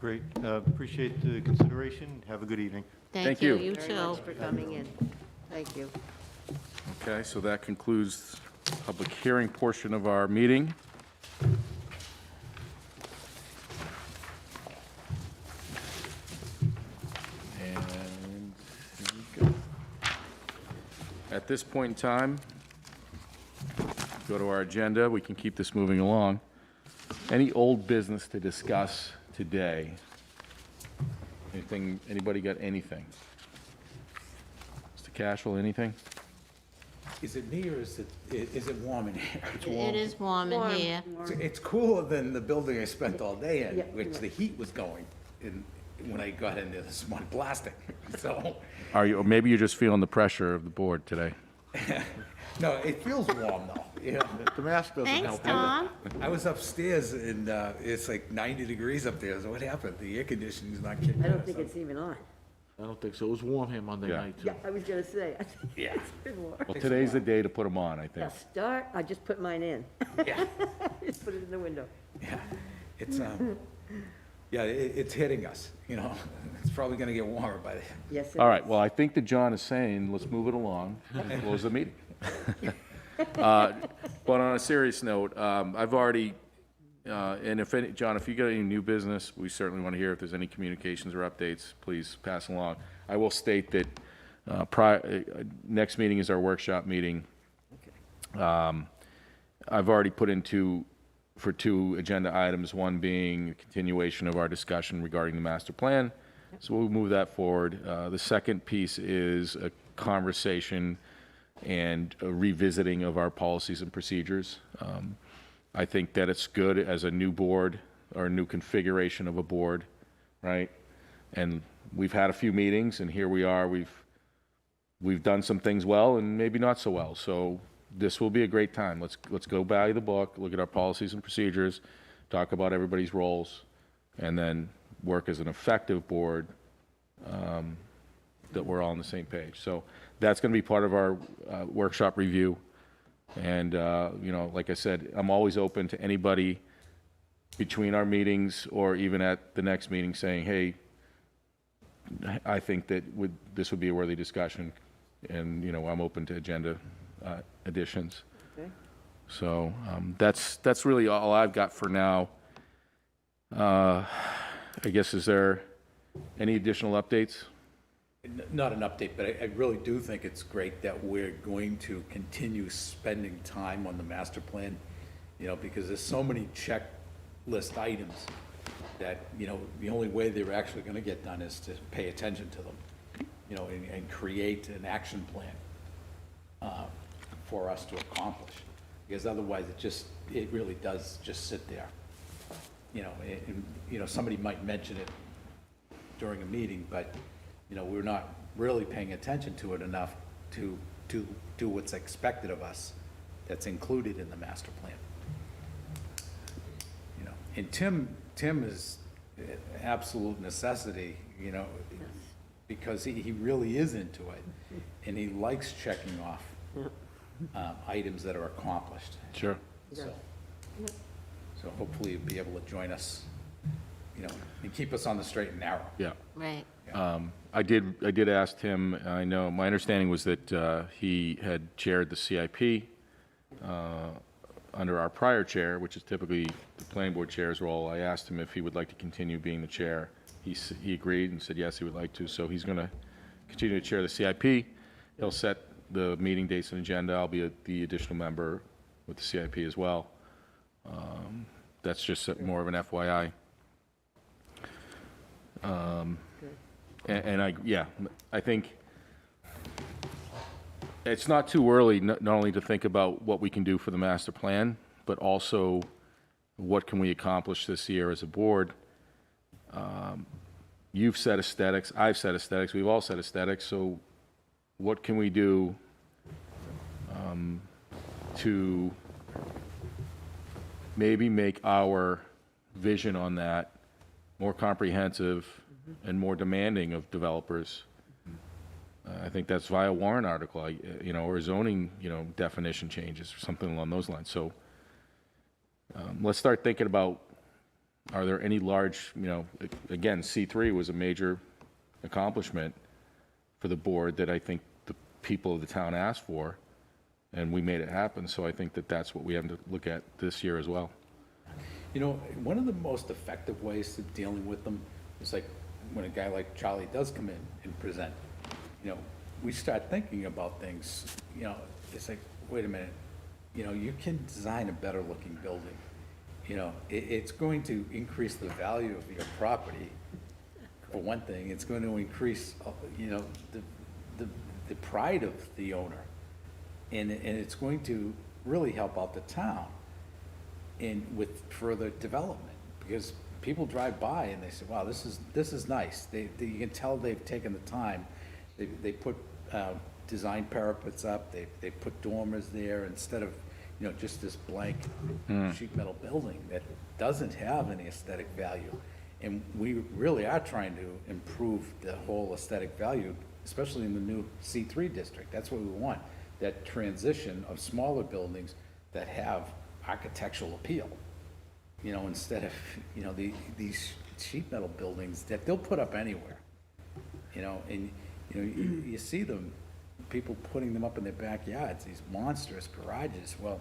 Great. Appreciate the consideration. Have a good evening. Thank you. You Very too. much for coming in. Thank you. Okay, so that concludes the public hearing portion of our meeting. And here we go. At this point in time, go to our agenda. We can keep this moving along. Any old business to discuss today? Anything, anybody got anything? Mr. Cashel, anything? Is it me or is it warm in here? It is warm in here. It's cooler than the building I spent all day in, Yeah. which the heat was going in, when I got in there this morning, blasting. So, Are you, or maybe you're just feeling the pressure of the board today? no, it feels warm though, you know. The mask doesn't Thanks, help. Tom. I was upstairs and, it's like 90 degrees up there, so what happened? The air conditioning's not kicking in. I don't think so- it's even on. I don't think so. It was warm here Monday Yeah. night, too. Yeah, I was gonna say, I think Yeah. it's been warm. Well, today's the day to put them on, I think. Yeah, I just put mine in. Yeah, Just put it in the window. yeah, it's, yeah, it's hitting us, you know. It's probably gonna get warmer by the, Yes, it All right, is. well, I think that John is saying, let's move it along and close the meeting. But on a serious note, I've already, and if any, John, if you got any new business, we certainly want to hear if there's any communications or updates, please pass along. I will state that next meeting is our workshop meeting. I've already put for two agenda items, one being a continuation of our discussion regarding the master plan. So we'll move that forward. The second piece is a conversation and a revisiting of our policies and procedures. I think that it's good as a new board or a new configuration of a board, right? And we've had a few meetings, and here we are. We've done some things well and maybe not so well. So this will be a great time. Let's go by the book, look at our policies and procedures, talk about everybody's roles, and then work as an effective board that we're all on the same page. So that's going to be part of our workshop review. And, you know, like I said, I'm always open to anybody between our meetings or even at the next meeting saying, hey, I think that this would be a worthy discussion. And, you know, I'm open to agenda additions. Okay. So that's really all I've got for now. I guess, is there any additional updates? not an update, but I really do think it's great that we're going to continue spending time on the master plan, you know, because there's so many checklist items that, you know, the only way they're actually gonna get done is to pay attention to them, you know, and create an action plan for us to accomplish. Because otherwise, it really does just sit there. You know, and, you know, somebody might mention it during a meeting, but, you know, we're not really paying attention to it enough to do what's expected of us that's included in the master plan. You know, and Tim is an absolute necessity, you know, because he really is into it, and he likes checking off items that are accomplished. Sure. So so hopefully you'll be able to join us, and keep us on the straight and narrow. Yeah. Right. I did ask him, I know, my understanding was that he had chaired the CIP under our prior chair, which is typically the planning board chair's role. I asked him if he would like to continue being the chair. He agreed and said yes, he would like to, so he's going to continue to chair the CIP. He'll set the meeting dates and agenda. I'll be the additional member with the CIP as well. That's just more of an FYI. I think it's not too early, not only to think about what we can do for the master plan, but also what can we accomplish this year as a board. You've set aesthetics, I've set aesthetics, we've all set aesthetics, so what can we do to maybe make our vision on that more comprehensive and more demanding of developers? I think that's via warrant article, or zoning, definition changes or something along those lines. So let's start thinking about, are there any large, again, C3 was a major accomplishment for the board that I think the people of the town asked for, and we made it happen. So I think that that's what we have to look at this year as well. One of the most effective ways of dealing with them is like when a guy like Charlie does come in and present, we start thinking about things, it's like, wait a minute, you can design a better looking building. It's going to increase the value of your property, for one thing. It's going to increase, the pride of the owner. And it's going to really help out the town with further development, because people drive by and they say, wow, this is nice. You can tell they've taken the time. They put design parapets up, they put dormers there instead of, just this blank sheet metal building that doesn't have any aesthetic value. And we really are trying to improve the whole aesthetic value, especially in the new C3 district. That's what we want, that transition of smaller buildings that have architectural appeal, instead of, these sheet metal buildings that they'll put up anywhere, and, you see them, people putting them up in their backyards, these monstrous garages. Well,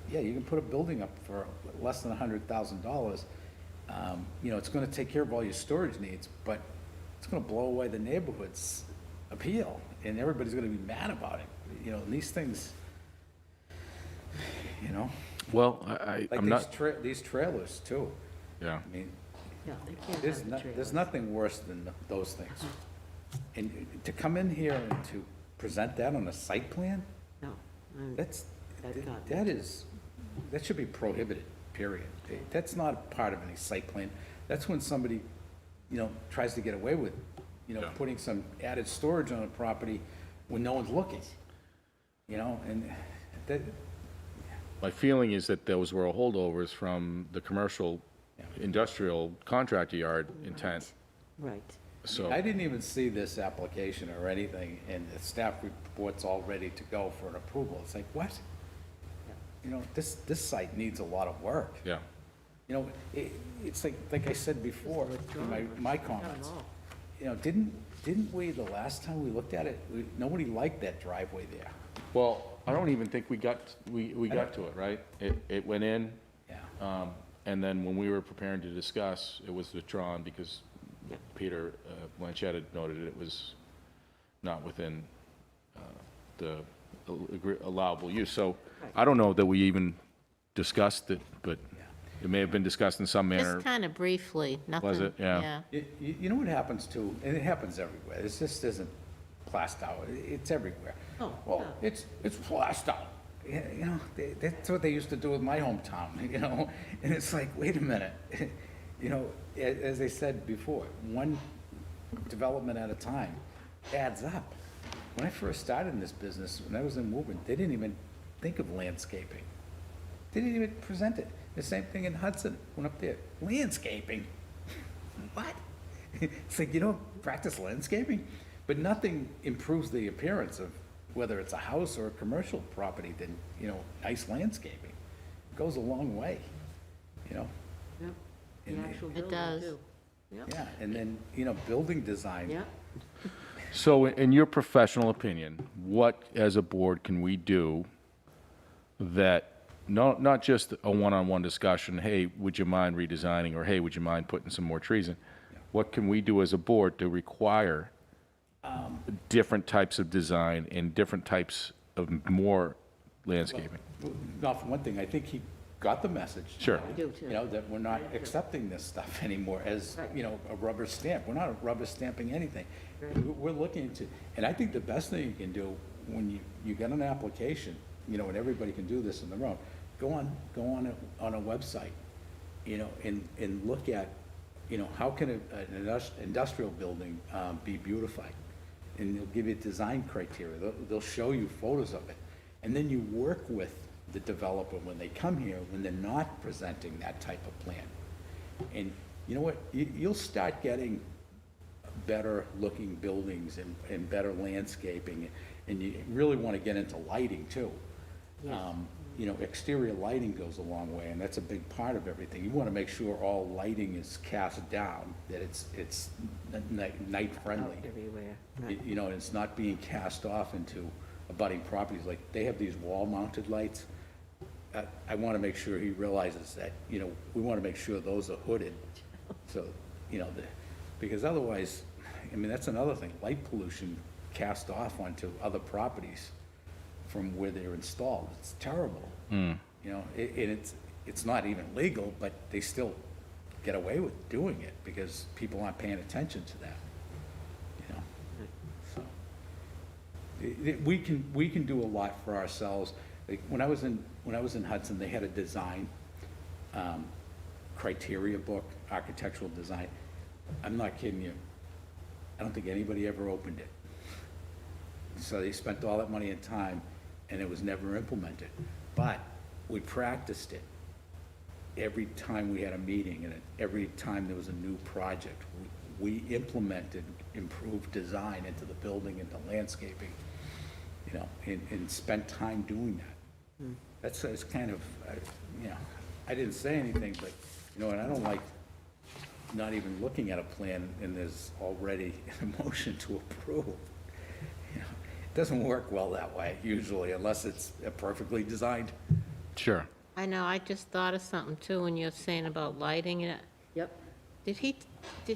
yeah, you can put a building up for less than $100,000. It's gonna take care of all your storage needs, but it's gonna blow away the neighborhood's appeal, and everybody's gonna be mad about it. These things, Well, like I'm not, these trailers too. yeah. I mean, Yeah, they can't have the trailers. there's nothing worse than those things. And to come in here and to present that on a site plan, No. that should be prohibited, period. That's not part of any site plan. That's when somebody, tries to get away with, putting some added storage on a property when no one's looking. And that, My feeling is that those were holdovers from the commercial, industrial contractor yard intent. Right. So, I didn't even see this application or anything, and the staff report's all ready to go for an approval. It's like, what? This site needs a lot of work. yeah. It's like I said before in my comments. Didn't we, the last time we looked at it, nobody liked that driveway there. Well, I don't even think we got to it, right? It went in, Yeah. and then when we were preparing to discuss, it was withdrawn because Peter Blanchett had noted it was not within the allowable use. So I don't know that we even discussed it, but it may have been discussed in some manner. Just kind of briefly, nothing. Was it? Yeah. You know what happens too, and it happens everywhere, this just isn't Plaistow, it's everywhere. Oh, Well, it's Plaistow, that's what they used to do with my hometown, and it's like, wait a minute, as I said before, one development at a time adds up. When I first started in this business, when I was in movement, they didn't even think of landscaping. They didn't even present it. The same thing in Hudson, went up there, landscaping? What? It's like, you don't practice landscaping? But nothing improves the appearance of whether it's a house or a commercial property than, nice landscaping. goes a long way, you know? Yep. The And- actual It building, does. too. Yep. Yeah, and then, you know, building design. Yep. So in your professional opinion, what as a board can we do that, not just a one-on-one discussion, hey, would you mind redesigning, or hey, would you mind putting some more trees in? What can we do as a board to require different types of design and different types of more landscaping? Now, for one thing, I think he got the message. Sure. I do, too. You know, that we're not accepting this stuff anymore as, Right. you know, a rubber stamp. We're not rubber stamping anything. We're looking to, and I think the best thing you can do when you get an application, you know, and everybody can do this in their own, go on a website, you know, and look at, you know, how can an industrial building be beautified? And they'll give you design criteria. They'll show you photos of it. And then you work with the developer when they come here, when they're not presenting that type of plan. And you know what? You'll start getting better looking buildings and better landscaping. And you really want to get into lighting too. You know, exterior lighting goes a long way, and that's a big part of everything. You want to make sure all lighting is cast down, that it's night friendly. Out everywhere. You know, and it's not being cast off into abutting properties. Like, they have these wall-mounted lights. I want to make sure he realizes that, you know, we want to make sure those are hooded. So, you know, because otherwise, I mean, that's another thing, light pollution cast off onto other properties from where they're installed. It's terrible. You know, and it's not even legal, but they still get away with doing it because people aren't paying attention to that, you know? So, we can do a lot for ourselves. Like, when I was in Hudson, they had a design criteria book, architectural design. I'm not kidding you. I don't think anybody ever opened it. So they spent all that money and time, and it was never implemented. But we practiced it every time we had a meeting, and every time there was a new project. We implemented improved design into the building, into landscaping, you know, and spent time doing that. That's kind of, you know, I didn't say anything, but, you know, and I don't like not even looking at a plan and there's already a motion to approve. You know, it doesn't work well that way usually, unless it's perfectly designed. Sure. I know, I just thought of something too when you're saying about lighting it. Yep. Did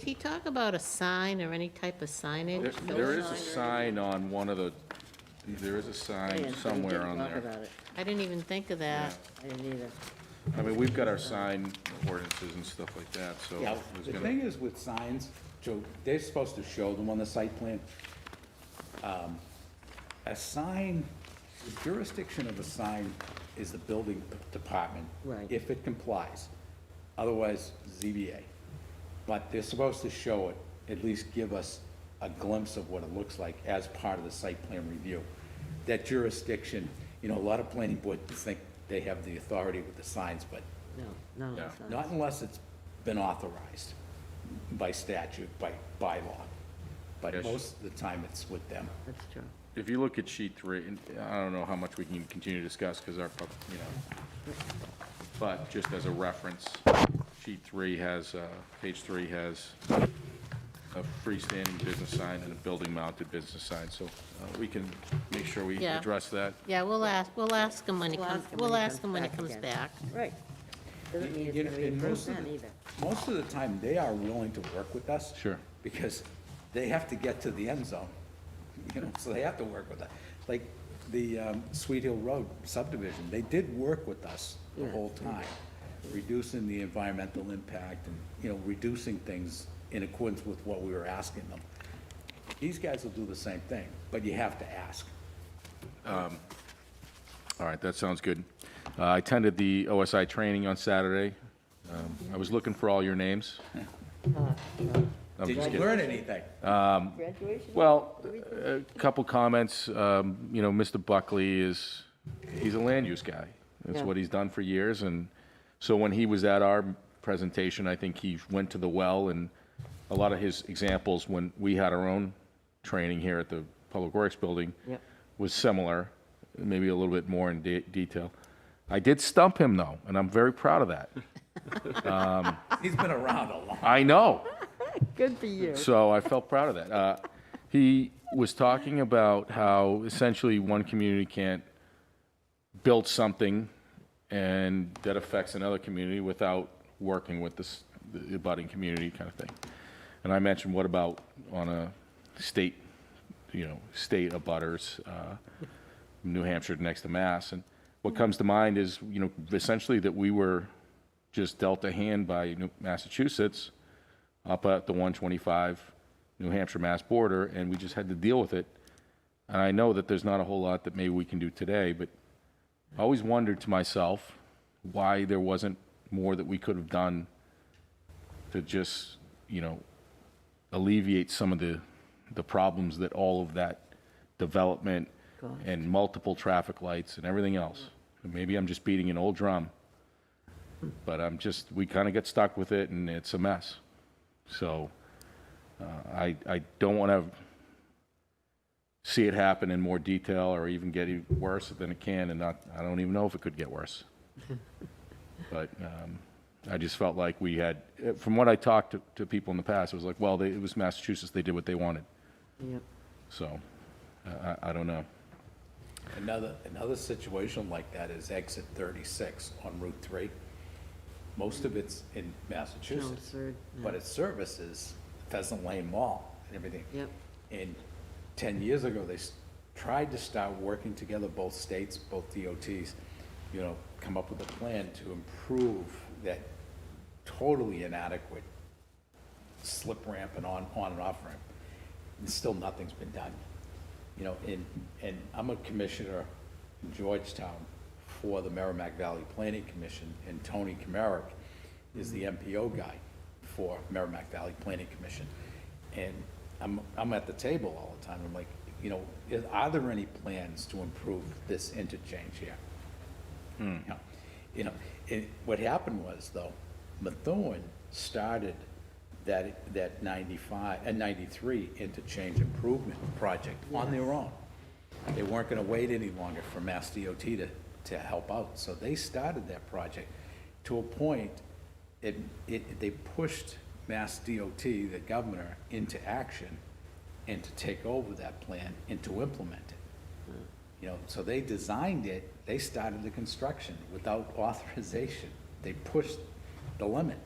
he talk about a sign or any type of signage? There is a sign on one of the, there is a sign somewhere on Talk there. about it. I didn't even think of that. I didn't either. I mean, we've got our sign ordinances and stuff like that, so. Yeah, there's the gonna- thing is with signs, Joe, they're supposed to show them on the site plan. A sign, the jurisdiction of a sign is the building department. Right. If it complies. Otherwise, ZBA. But they're supposed to show it, at least give us a glimpse of what it looks like as part of the site plan review. That jurisdiction, you know, a lot of planning boards think they have the authority with the signs, but No, none of Yeah. us. not unless it's been authorized by statute, by bylaw. But Yes. most of the time, it's with them. That's true. If you look at sheet 3, and I don't know how much we can continue to discuss, because our, you know, but just as a reference, sheet 3 has, page 3 has a freestanding business sign and a building-mounted business sign, so we can make sure we Yeah. address that. Yeah, we'll ask him when he We'll comes, ask him when we'll he ask comes him when he back comes again. back. Right. Doesn't mean it's You gonna know, be and approved then either. most of the time, they are willing to work with us. Sure. Because they have to get to the end zone, you know, so they have to work with us. Like the Sweet Hill Road subdivision, they did work with us the Yeah. whole time, reducing the environmental impact and, you know, reducing things in accordance with what we were asking them. These guys will do the same thing, but you have to ask. All right, that sounds good. I attended the OSI training on Saturday. I was looking for all your names. I'm Did just you kidding. learn anything? Graduation? Well, a couple comments. You know, Mr. Buckley he's a land use guy. That's Yeah. what he's done for years. And so when he was at our presentation, I think he went to the well, and a lot of his examples when we had our own training here at the Public Works Building Yep. was similar, maybe a little bit more in detail. I did stump him, though, and I'm very proud of that. He's been around a long. I know. Good for you. So I felt proud of that. He was talking about how essentially one community can't build something and that affects another community without working with the abutting community kind of thing. And I mentioned, what about on a state, state abutters, New Hampshire next to Mass? And what comes to mind is, essentially that we were just dealt a hand by Massachusetts up at the 125 New Hampshire-Mass border, and we just had to deal with it. And I know that there's not a whole lot that maybe we can do today, but I always wondered to myself why there wasn't more that we could have done to just, alleviate some of the problems that all of that development and multiple traffic lights and everything else. Maybe I'm just beating an old drum, but we kind of get stuck with it, and it's a mess. So I don't want to see it happen in more detail or even get worse than it can, and I don't even know if it could get worse. But I just felt like we had, from what I talked to people in the past, it was like, well, it was Massachusetts, they did what they wanted. Yep. So I don't know. Another situation like that is exit 36 on Route 3. Most of it's in Massachusetts, Chelmsford, yeah. but it services Pheasant Lane Mall and everything. Yep. And 10 years ago, they tried to start working together, both states, both DOTs, come up with a plan to improve that totally inadequate slip ramp and on and off ramp. And still nothing's been done. And I'm a commissioner in Georgetown for the Merrimack Valley Planning Commission, and Tony Kamarick is the MPO guy for Merrimack Valley Planning Commission. And I'm at the table all the time. I'm like, are there any plans to improve this interchange here? What happened was, though, Methuen started that 93 interchange improvement project on their own. They weren't going to wait any longer for Mass DOT to help out. So they started that project to a point, they pushed Mass DOT, the governor, into action and to take over that plan and to implement it. So they designed it, they started the construction without authorization. They pushed the limit.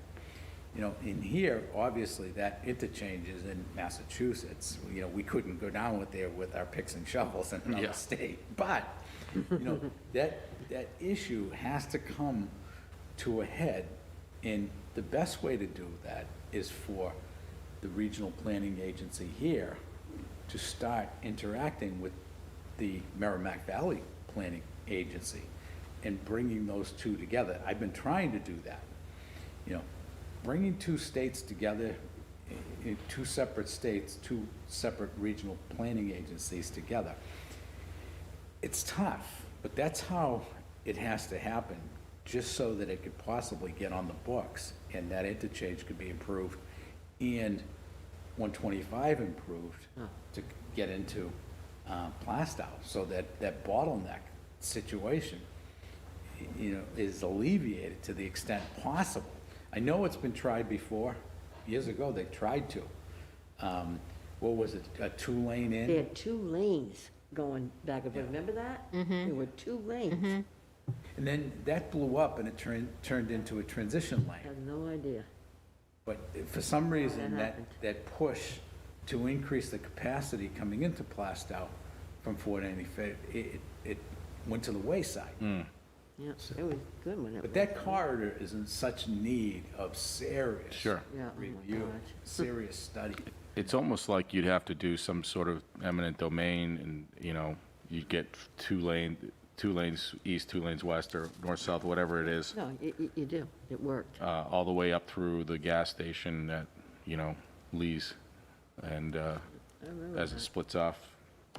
In here, obviously, that interchange is in Massachusetts. We couldn't go down there with our picks and shovels in another state. But, that issue has to come to a head, and the best way to do that is for the regional planning agency here to start interacting with the Merrimack Valley Planning Agency and bringing those two together. I've been trying to do that. Bringing two states together, in two separate states, two separate regional planning agencies together. It's tough, but that's how it has to happen, just so that it could possibly get on the books and that interchange could be improved and 125 improved to get into Plaistow, so that bottleneck situation, is alleviated to the extent possible. I know it's been tried before. Years ago, they tried to. What was it, a 2-lane in? They had 2 lanes going back and forth. Remember that? There were 2 lanes. And then that blew up and it turned into a transition I lane. have no idea. But for some reason, That happened. that push to increase the capacity coming into Plaistow from 495, it went to the wayside. Yeah, it was good when it But was. that corridor is in such need of serious Sure. Yeah, oh my review, gosh. serious study. It's almost like you'd have to do some sort of eminent domain, and, you get 2 lanes east, 2 lanes west, or north-south, whatever it is, No, you do. It worked. all the way up through the gas station at, Lee's, and as it splits off.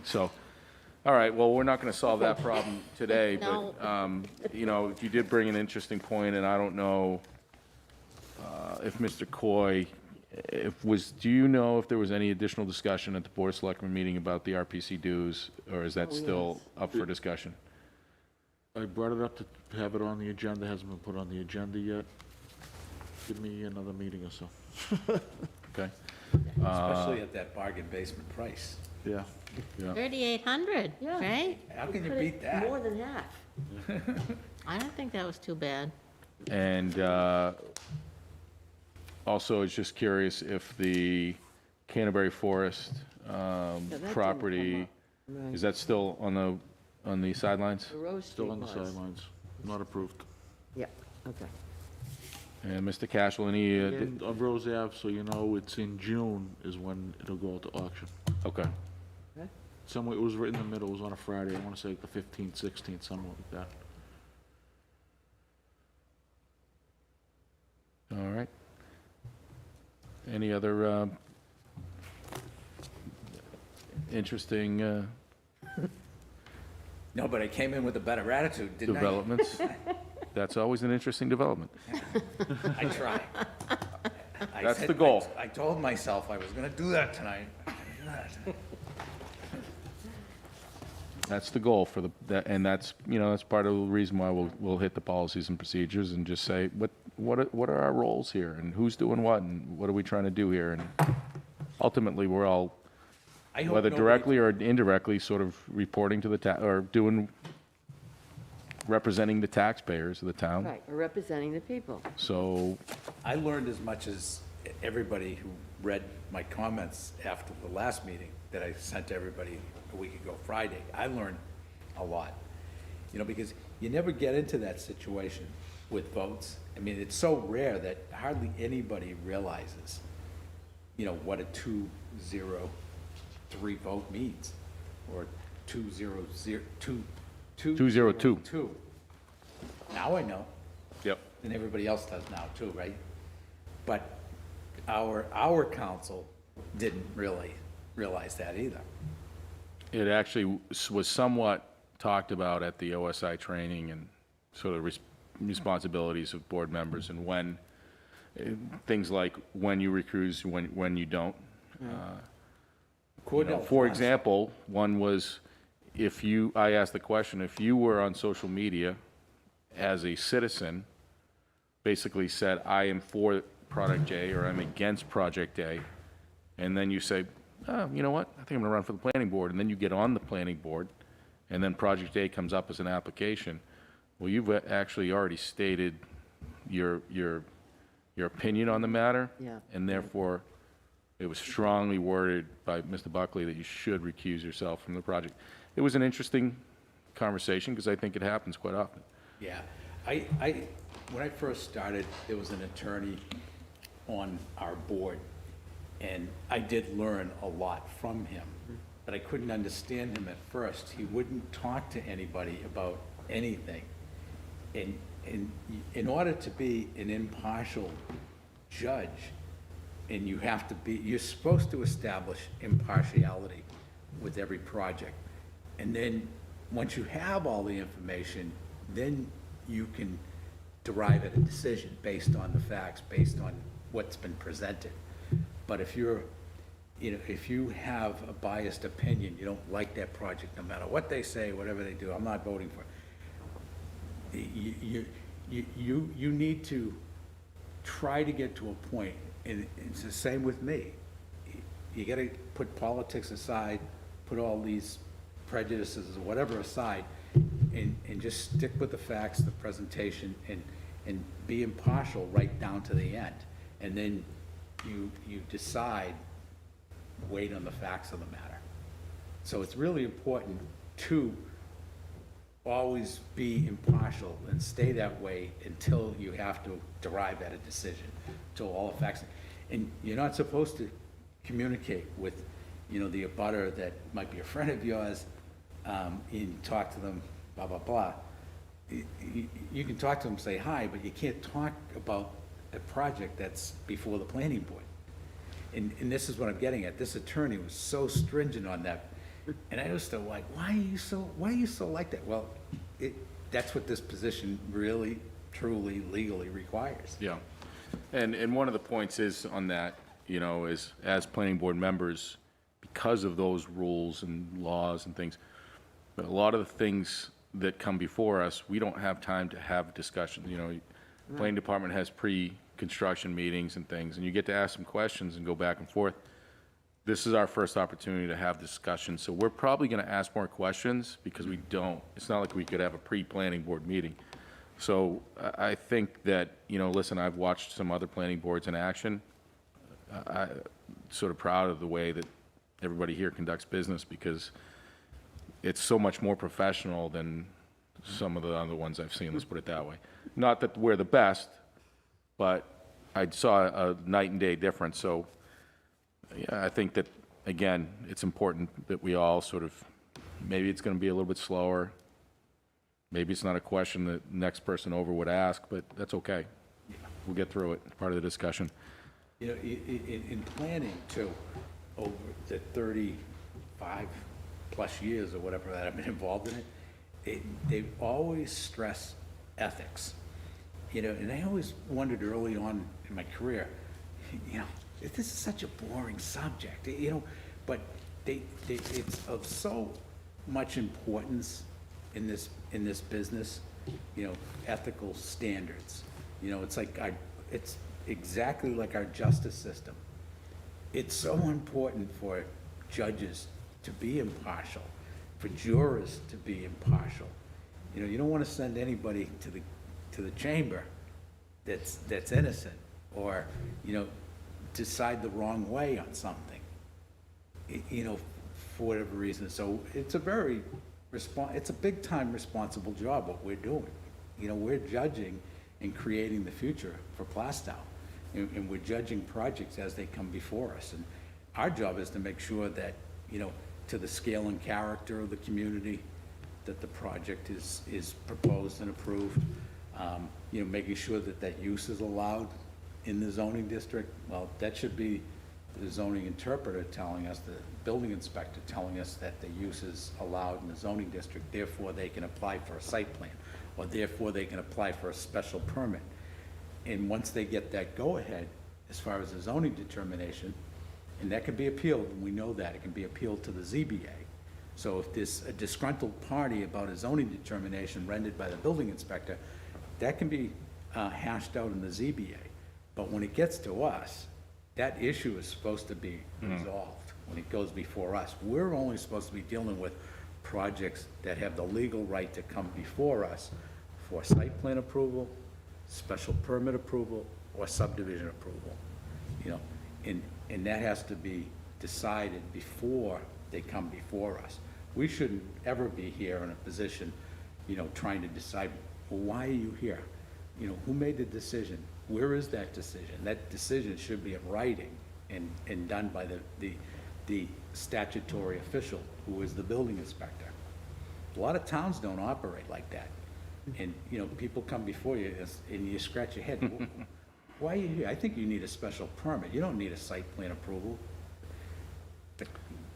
So, all right, well, we're not going to solve that problem today, No. but, you did bring an interesting point, and I don't know if Mr. Coy, do you know if there was any additional discussion at the Board of Selectmen meeting about the RPC dues, or is that still up for discussion? I I brought it up to have it on the agenda, hasn't been put on the agenda yet. Give me another meeting or so. Okay? Especially at that bargain basement price. Yeah. Yeah. 3,800, Yeah. right? How can you Cut it beat that? More than half. I don't think that was too bad. And also, I was just curious if the Canterbury Forest didn't property, come up. Right. is that still on the sidelines? The Rose Street Still on the was. sidelines, not approved. Yeah, okay. And Mr. Cashel, any, And of Rose Ave, so you know, it's in June is when it'll go out to auction. okay. Somewhere, it was right in the middle, it was on a Friday, I wanna say like the 15th, 16th, somewhere like that. All right. Any other interesting No, but I came in with a better attitude, didn't I? developments? That's always an interesting development. I try. I That's said- the goal. I told myself I was gonna do that tonight. That's the goal for and that's, that's part of the reason why we'll hit the policies and procedures and just say, what are our roles here, and who's doing what, and what are we trying to do here? And ultimately, we're all, I hope whether nobody- directly or indirectly, sort of reporting to or representing the taxpayers of the town. Right, we're representing the people. So, I learned as much as everybody who read my comments after the last meeting that I sent to everybody a week ago Friday. I learned a lot, because you never get into that situation with votes. I mean, it's so rare that hardly anybody realizes, what a 2-0-3 vote means, or 2-0-0, 202. 2. Now I know. Yep. And everybody else does now too, right? But our council didn't really realize that either. It actually was somewhat talked about at the OSI training and sort of responsibilities of board members and when, things like when you recuse, when you don't. For example, one was I asked the question, if you were on social media as a citizen, basically said, I am for Product J or I'm against Project A, and then you say, oh, you know what, I think I'm gonna run for the planning board, and then you get on the planning board, and then Project A comes up as an application, well, you've actually already stated your opinion on the matter. Yeah. And therefore, it was strongly worded by Mr. Buckley that you should recuse yourself from the project. It was an interesting conversation, because I think it happens quite often. Yeah, when I first started, there was an attorney on our board, and I did learn a lot from him, but I couldn't understand him at first. He wouldn't talk to anybody about anything. And in order to be an impartial judge, and you're supposed to establish impartiality with every project. And then, once you have all the information, then you can derive at a decision based on the facts, based on what's been presented. But if if you have a biased opinion, you don't like that project, no matter what they say, whatever they do, I'm not voting for it. You need to try to get to a point, and it's the same with me. You gotta put politics aside, put all these prejudices or whatever aside, and just stick with the facts, the presentation, and be impartial right down to the end. And then you decide, wait on the facts of the matter. So it's really important to always be impartial and stay that way until you have to derive at a decision, till all the facts. And you're not supposed to communicate with, the abutter that might be a friend of yours, and talk to them, blah, blah, blah. You can talk to them, say hi, but you can't talk about a project that's before the planning board. And this is what I'm getting at. This attorney was so stringent on that. And I was still like, why are you so like that? Well, that's what this position really, truly, legally requires. Yeah. And one of the points is on that, is as planning board members, because of those rules and laws and things, but a lot of the things that come before us, we don't have time to have discussions, you know. Planning department has pre-construction meetings and things, and you get to ask some questions and go back and forth. This is our first opportunity to have discussion, so we're probably gonna ask more questions because we don't, it's not like we could have a pre-planning board meeting. So I think that, you know, listen, I've watched some other planning boards in action. I'm sort of proud of the way that everybody here conducts business because it's so much more professional than some of the other ones I've seen, let's put it that way. Not that we're the best, but I saw a night and day difference, so yeah, I think that, again, it's important that we all sort of, maybe it's gonna be a little bit slower. Maybe it's not a question that the next person over would ask, but that's okay. We'll get through it, part of the discussion. You know, in planning too, over the 35-plus years or whatever that I've been involved in it, they've always stressed ethics. You know, and I always wondered early on in my career, you know, this is such a boring subject, you know, but it's of so much importance in this business, you know, ethical standards. You know, it's like it's exactly like our justice system. It's so important for judges to be impartial, for jurors to be impartial. You know, you don't want to send anybody to the chamber that's innocent, or, you know, decide the wrong way on something, you know, for whatever reason. So it's it's a big time responsible job what we're doing. You know, we're judging and creating the future for Plaistow, and we're judging projects as they come before us. And our job is to make sure that, you know, to the scale and character of the community, that the project is proposed and approved. You know, making sure that use is allowed in the zoning district. Well, that should be the zoning interpreter telling us, the building inspector telling us that the use is allowed in the zoning district, therefore they can apply for a site plan, or therefore they can apply for a special permit. And once they get that go-ahead, as far as the zoning determination, and that can be appealed, and we know that, it can be appealed to the ZBA. So if there's a disgruntled party about a zoning determination rendered by the building inspector, that can be hashed out in the ZBA. But when it gets to us, that issue is supposed to be resolved when it goes before us. We're only supposed to be dealing with projects that have the legal right to come before us for site plan approval, special permit approval, or subdivision approval. You know, and that has to be decided before they come before us. We shouldn't ever be here in a position, you know, trying to decide, well, why are you here? You know, who made the decision? Where is that decision? That decision should be in writing and done by the statutory official, who is the building inspector. A lot of towns don't operate like that. And, you know, people come before you and you scratch your head. Why are you here? I think you need a special permit. You don't need a site plan approval. But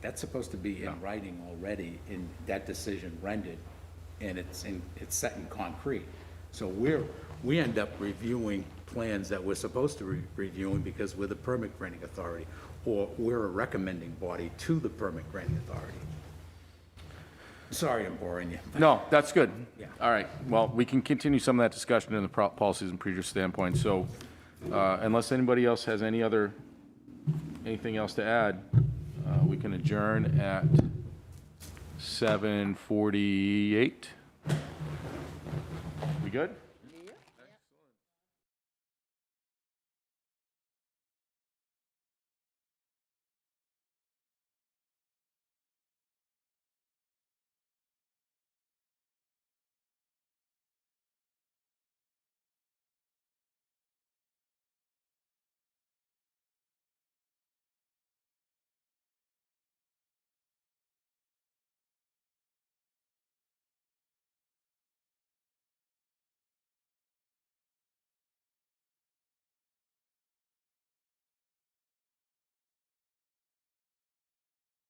that's supposed to be in writing already, in that decision rendered, and it's set in concrete. So we end up reviewing plans that we're supposed to be reviewing because we're the permit granting authority, or we're a recommending body to the permit granting authority. Sorry I'm boring you. No, that's good. Yeah. All right, well, we can continue some of that discussion in the policies and procedures standpoint, so unless anybody else has anything else to add, we can adjourn at 7:48. We good?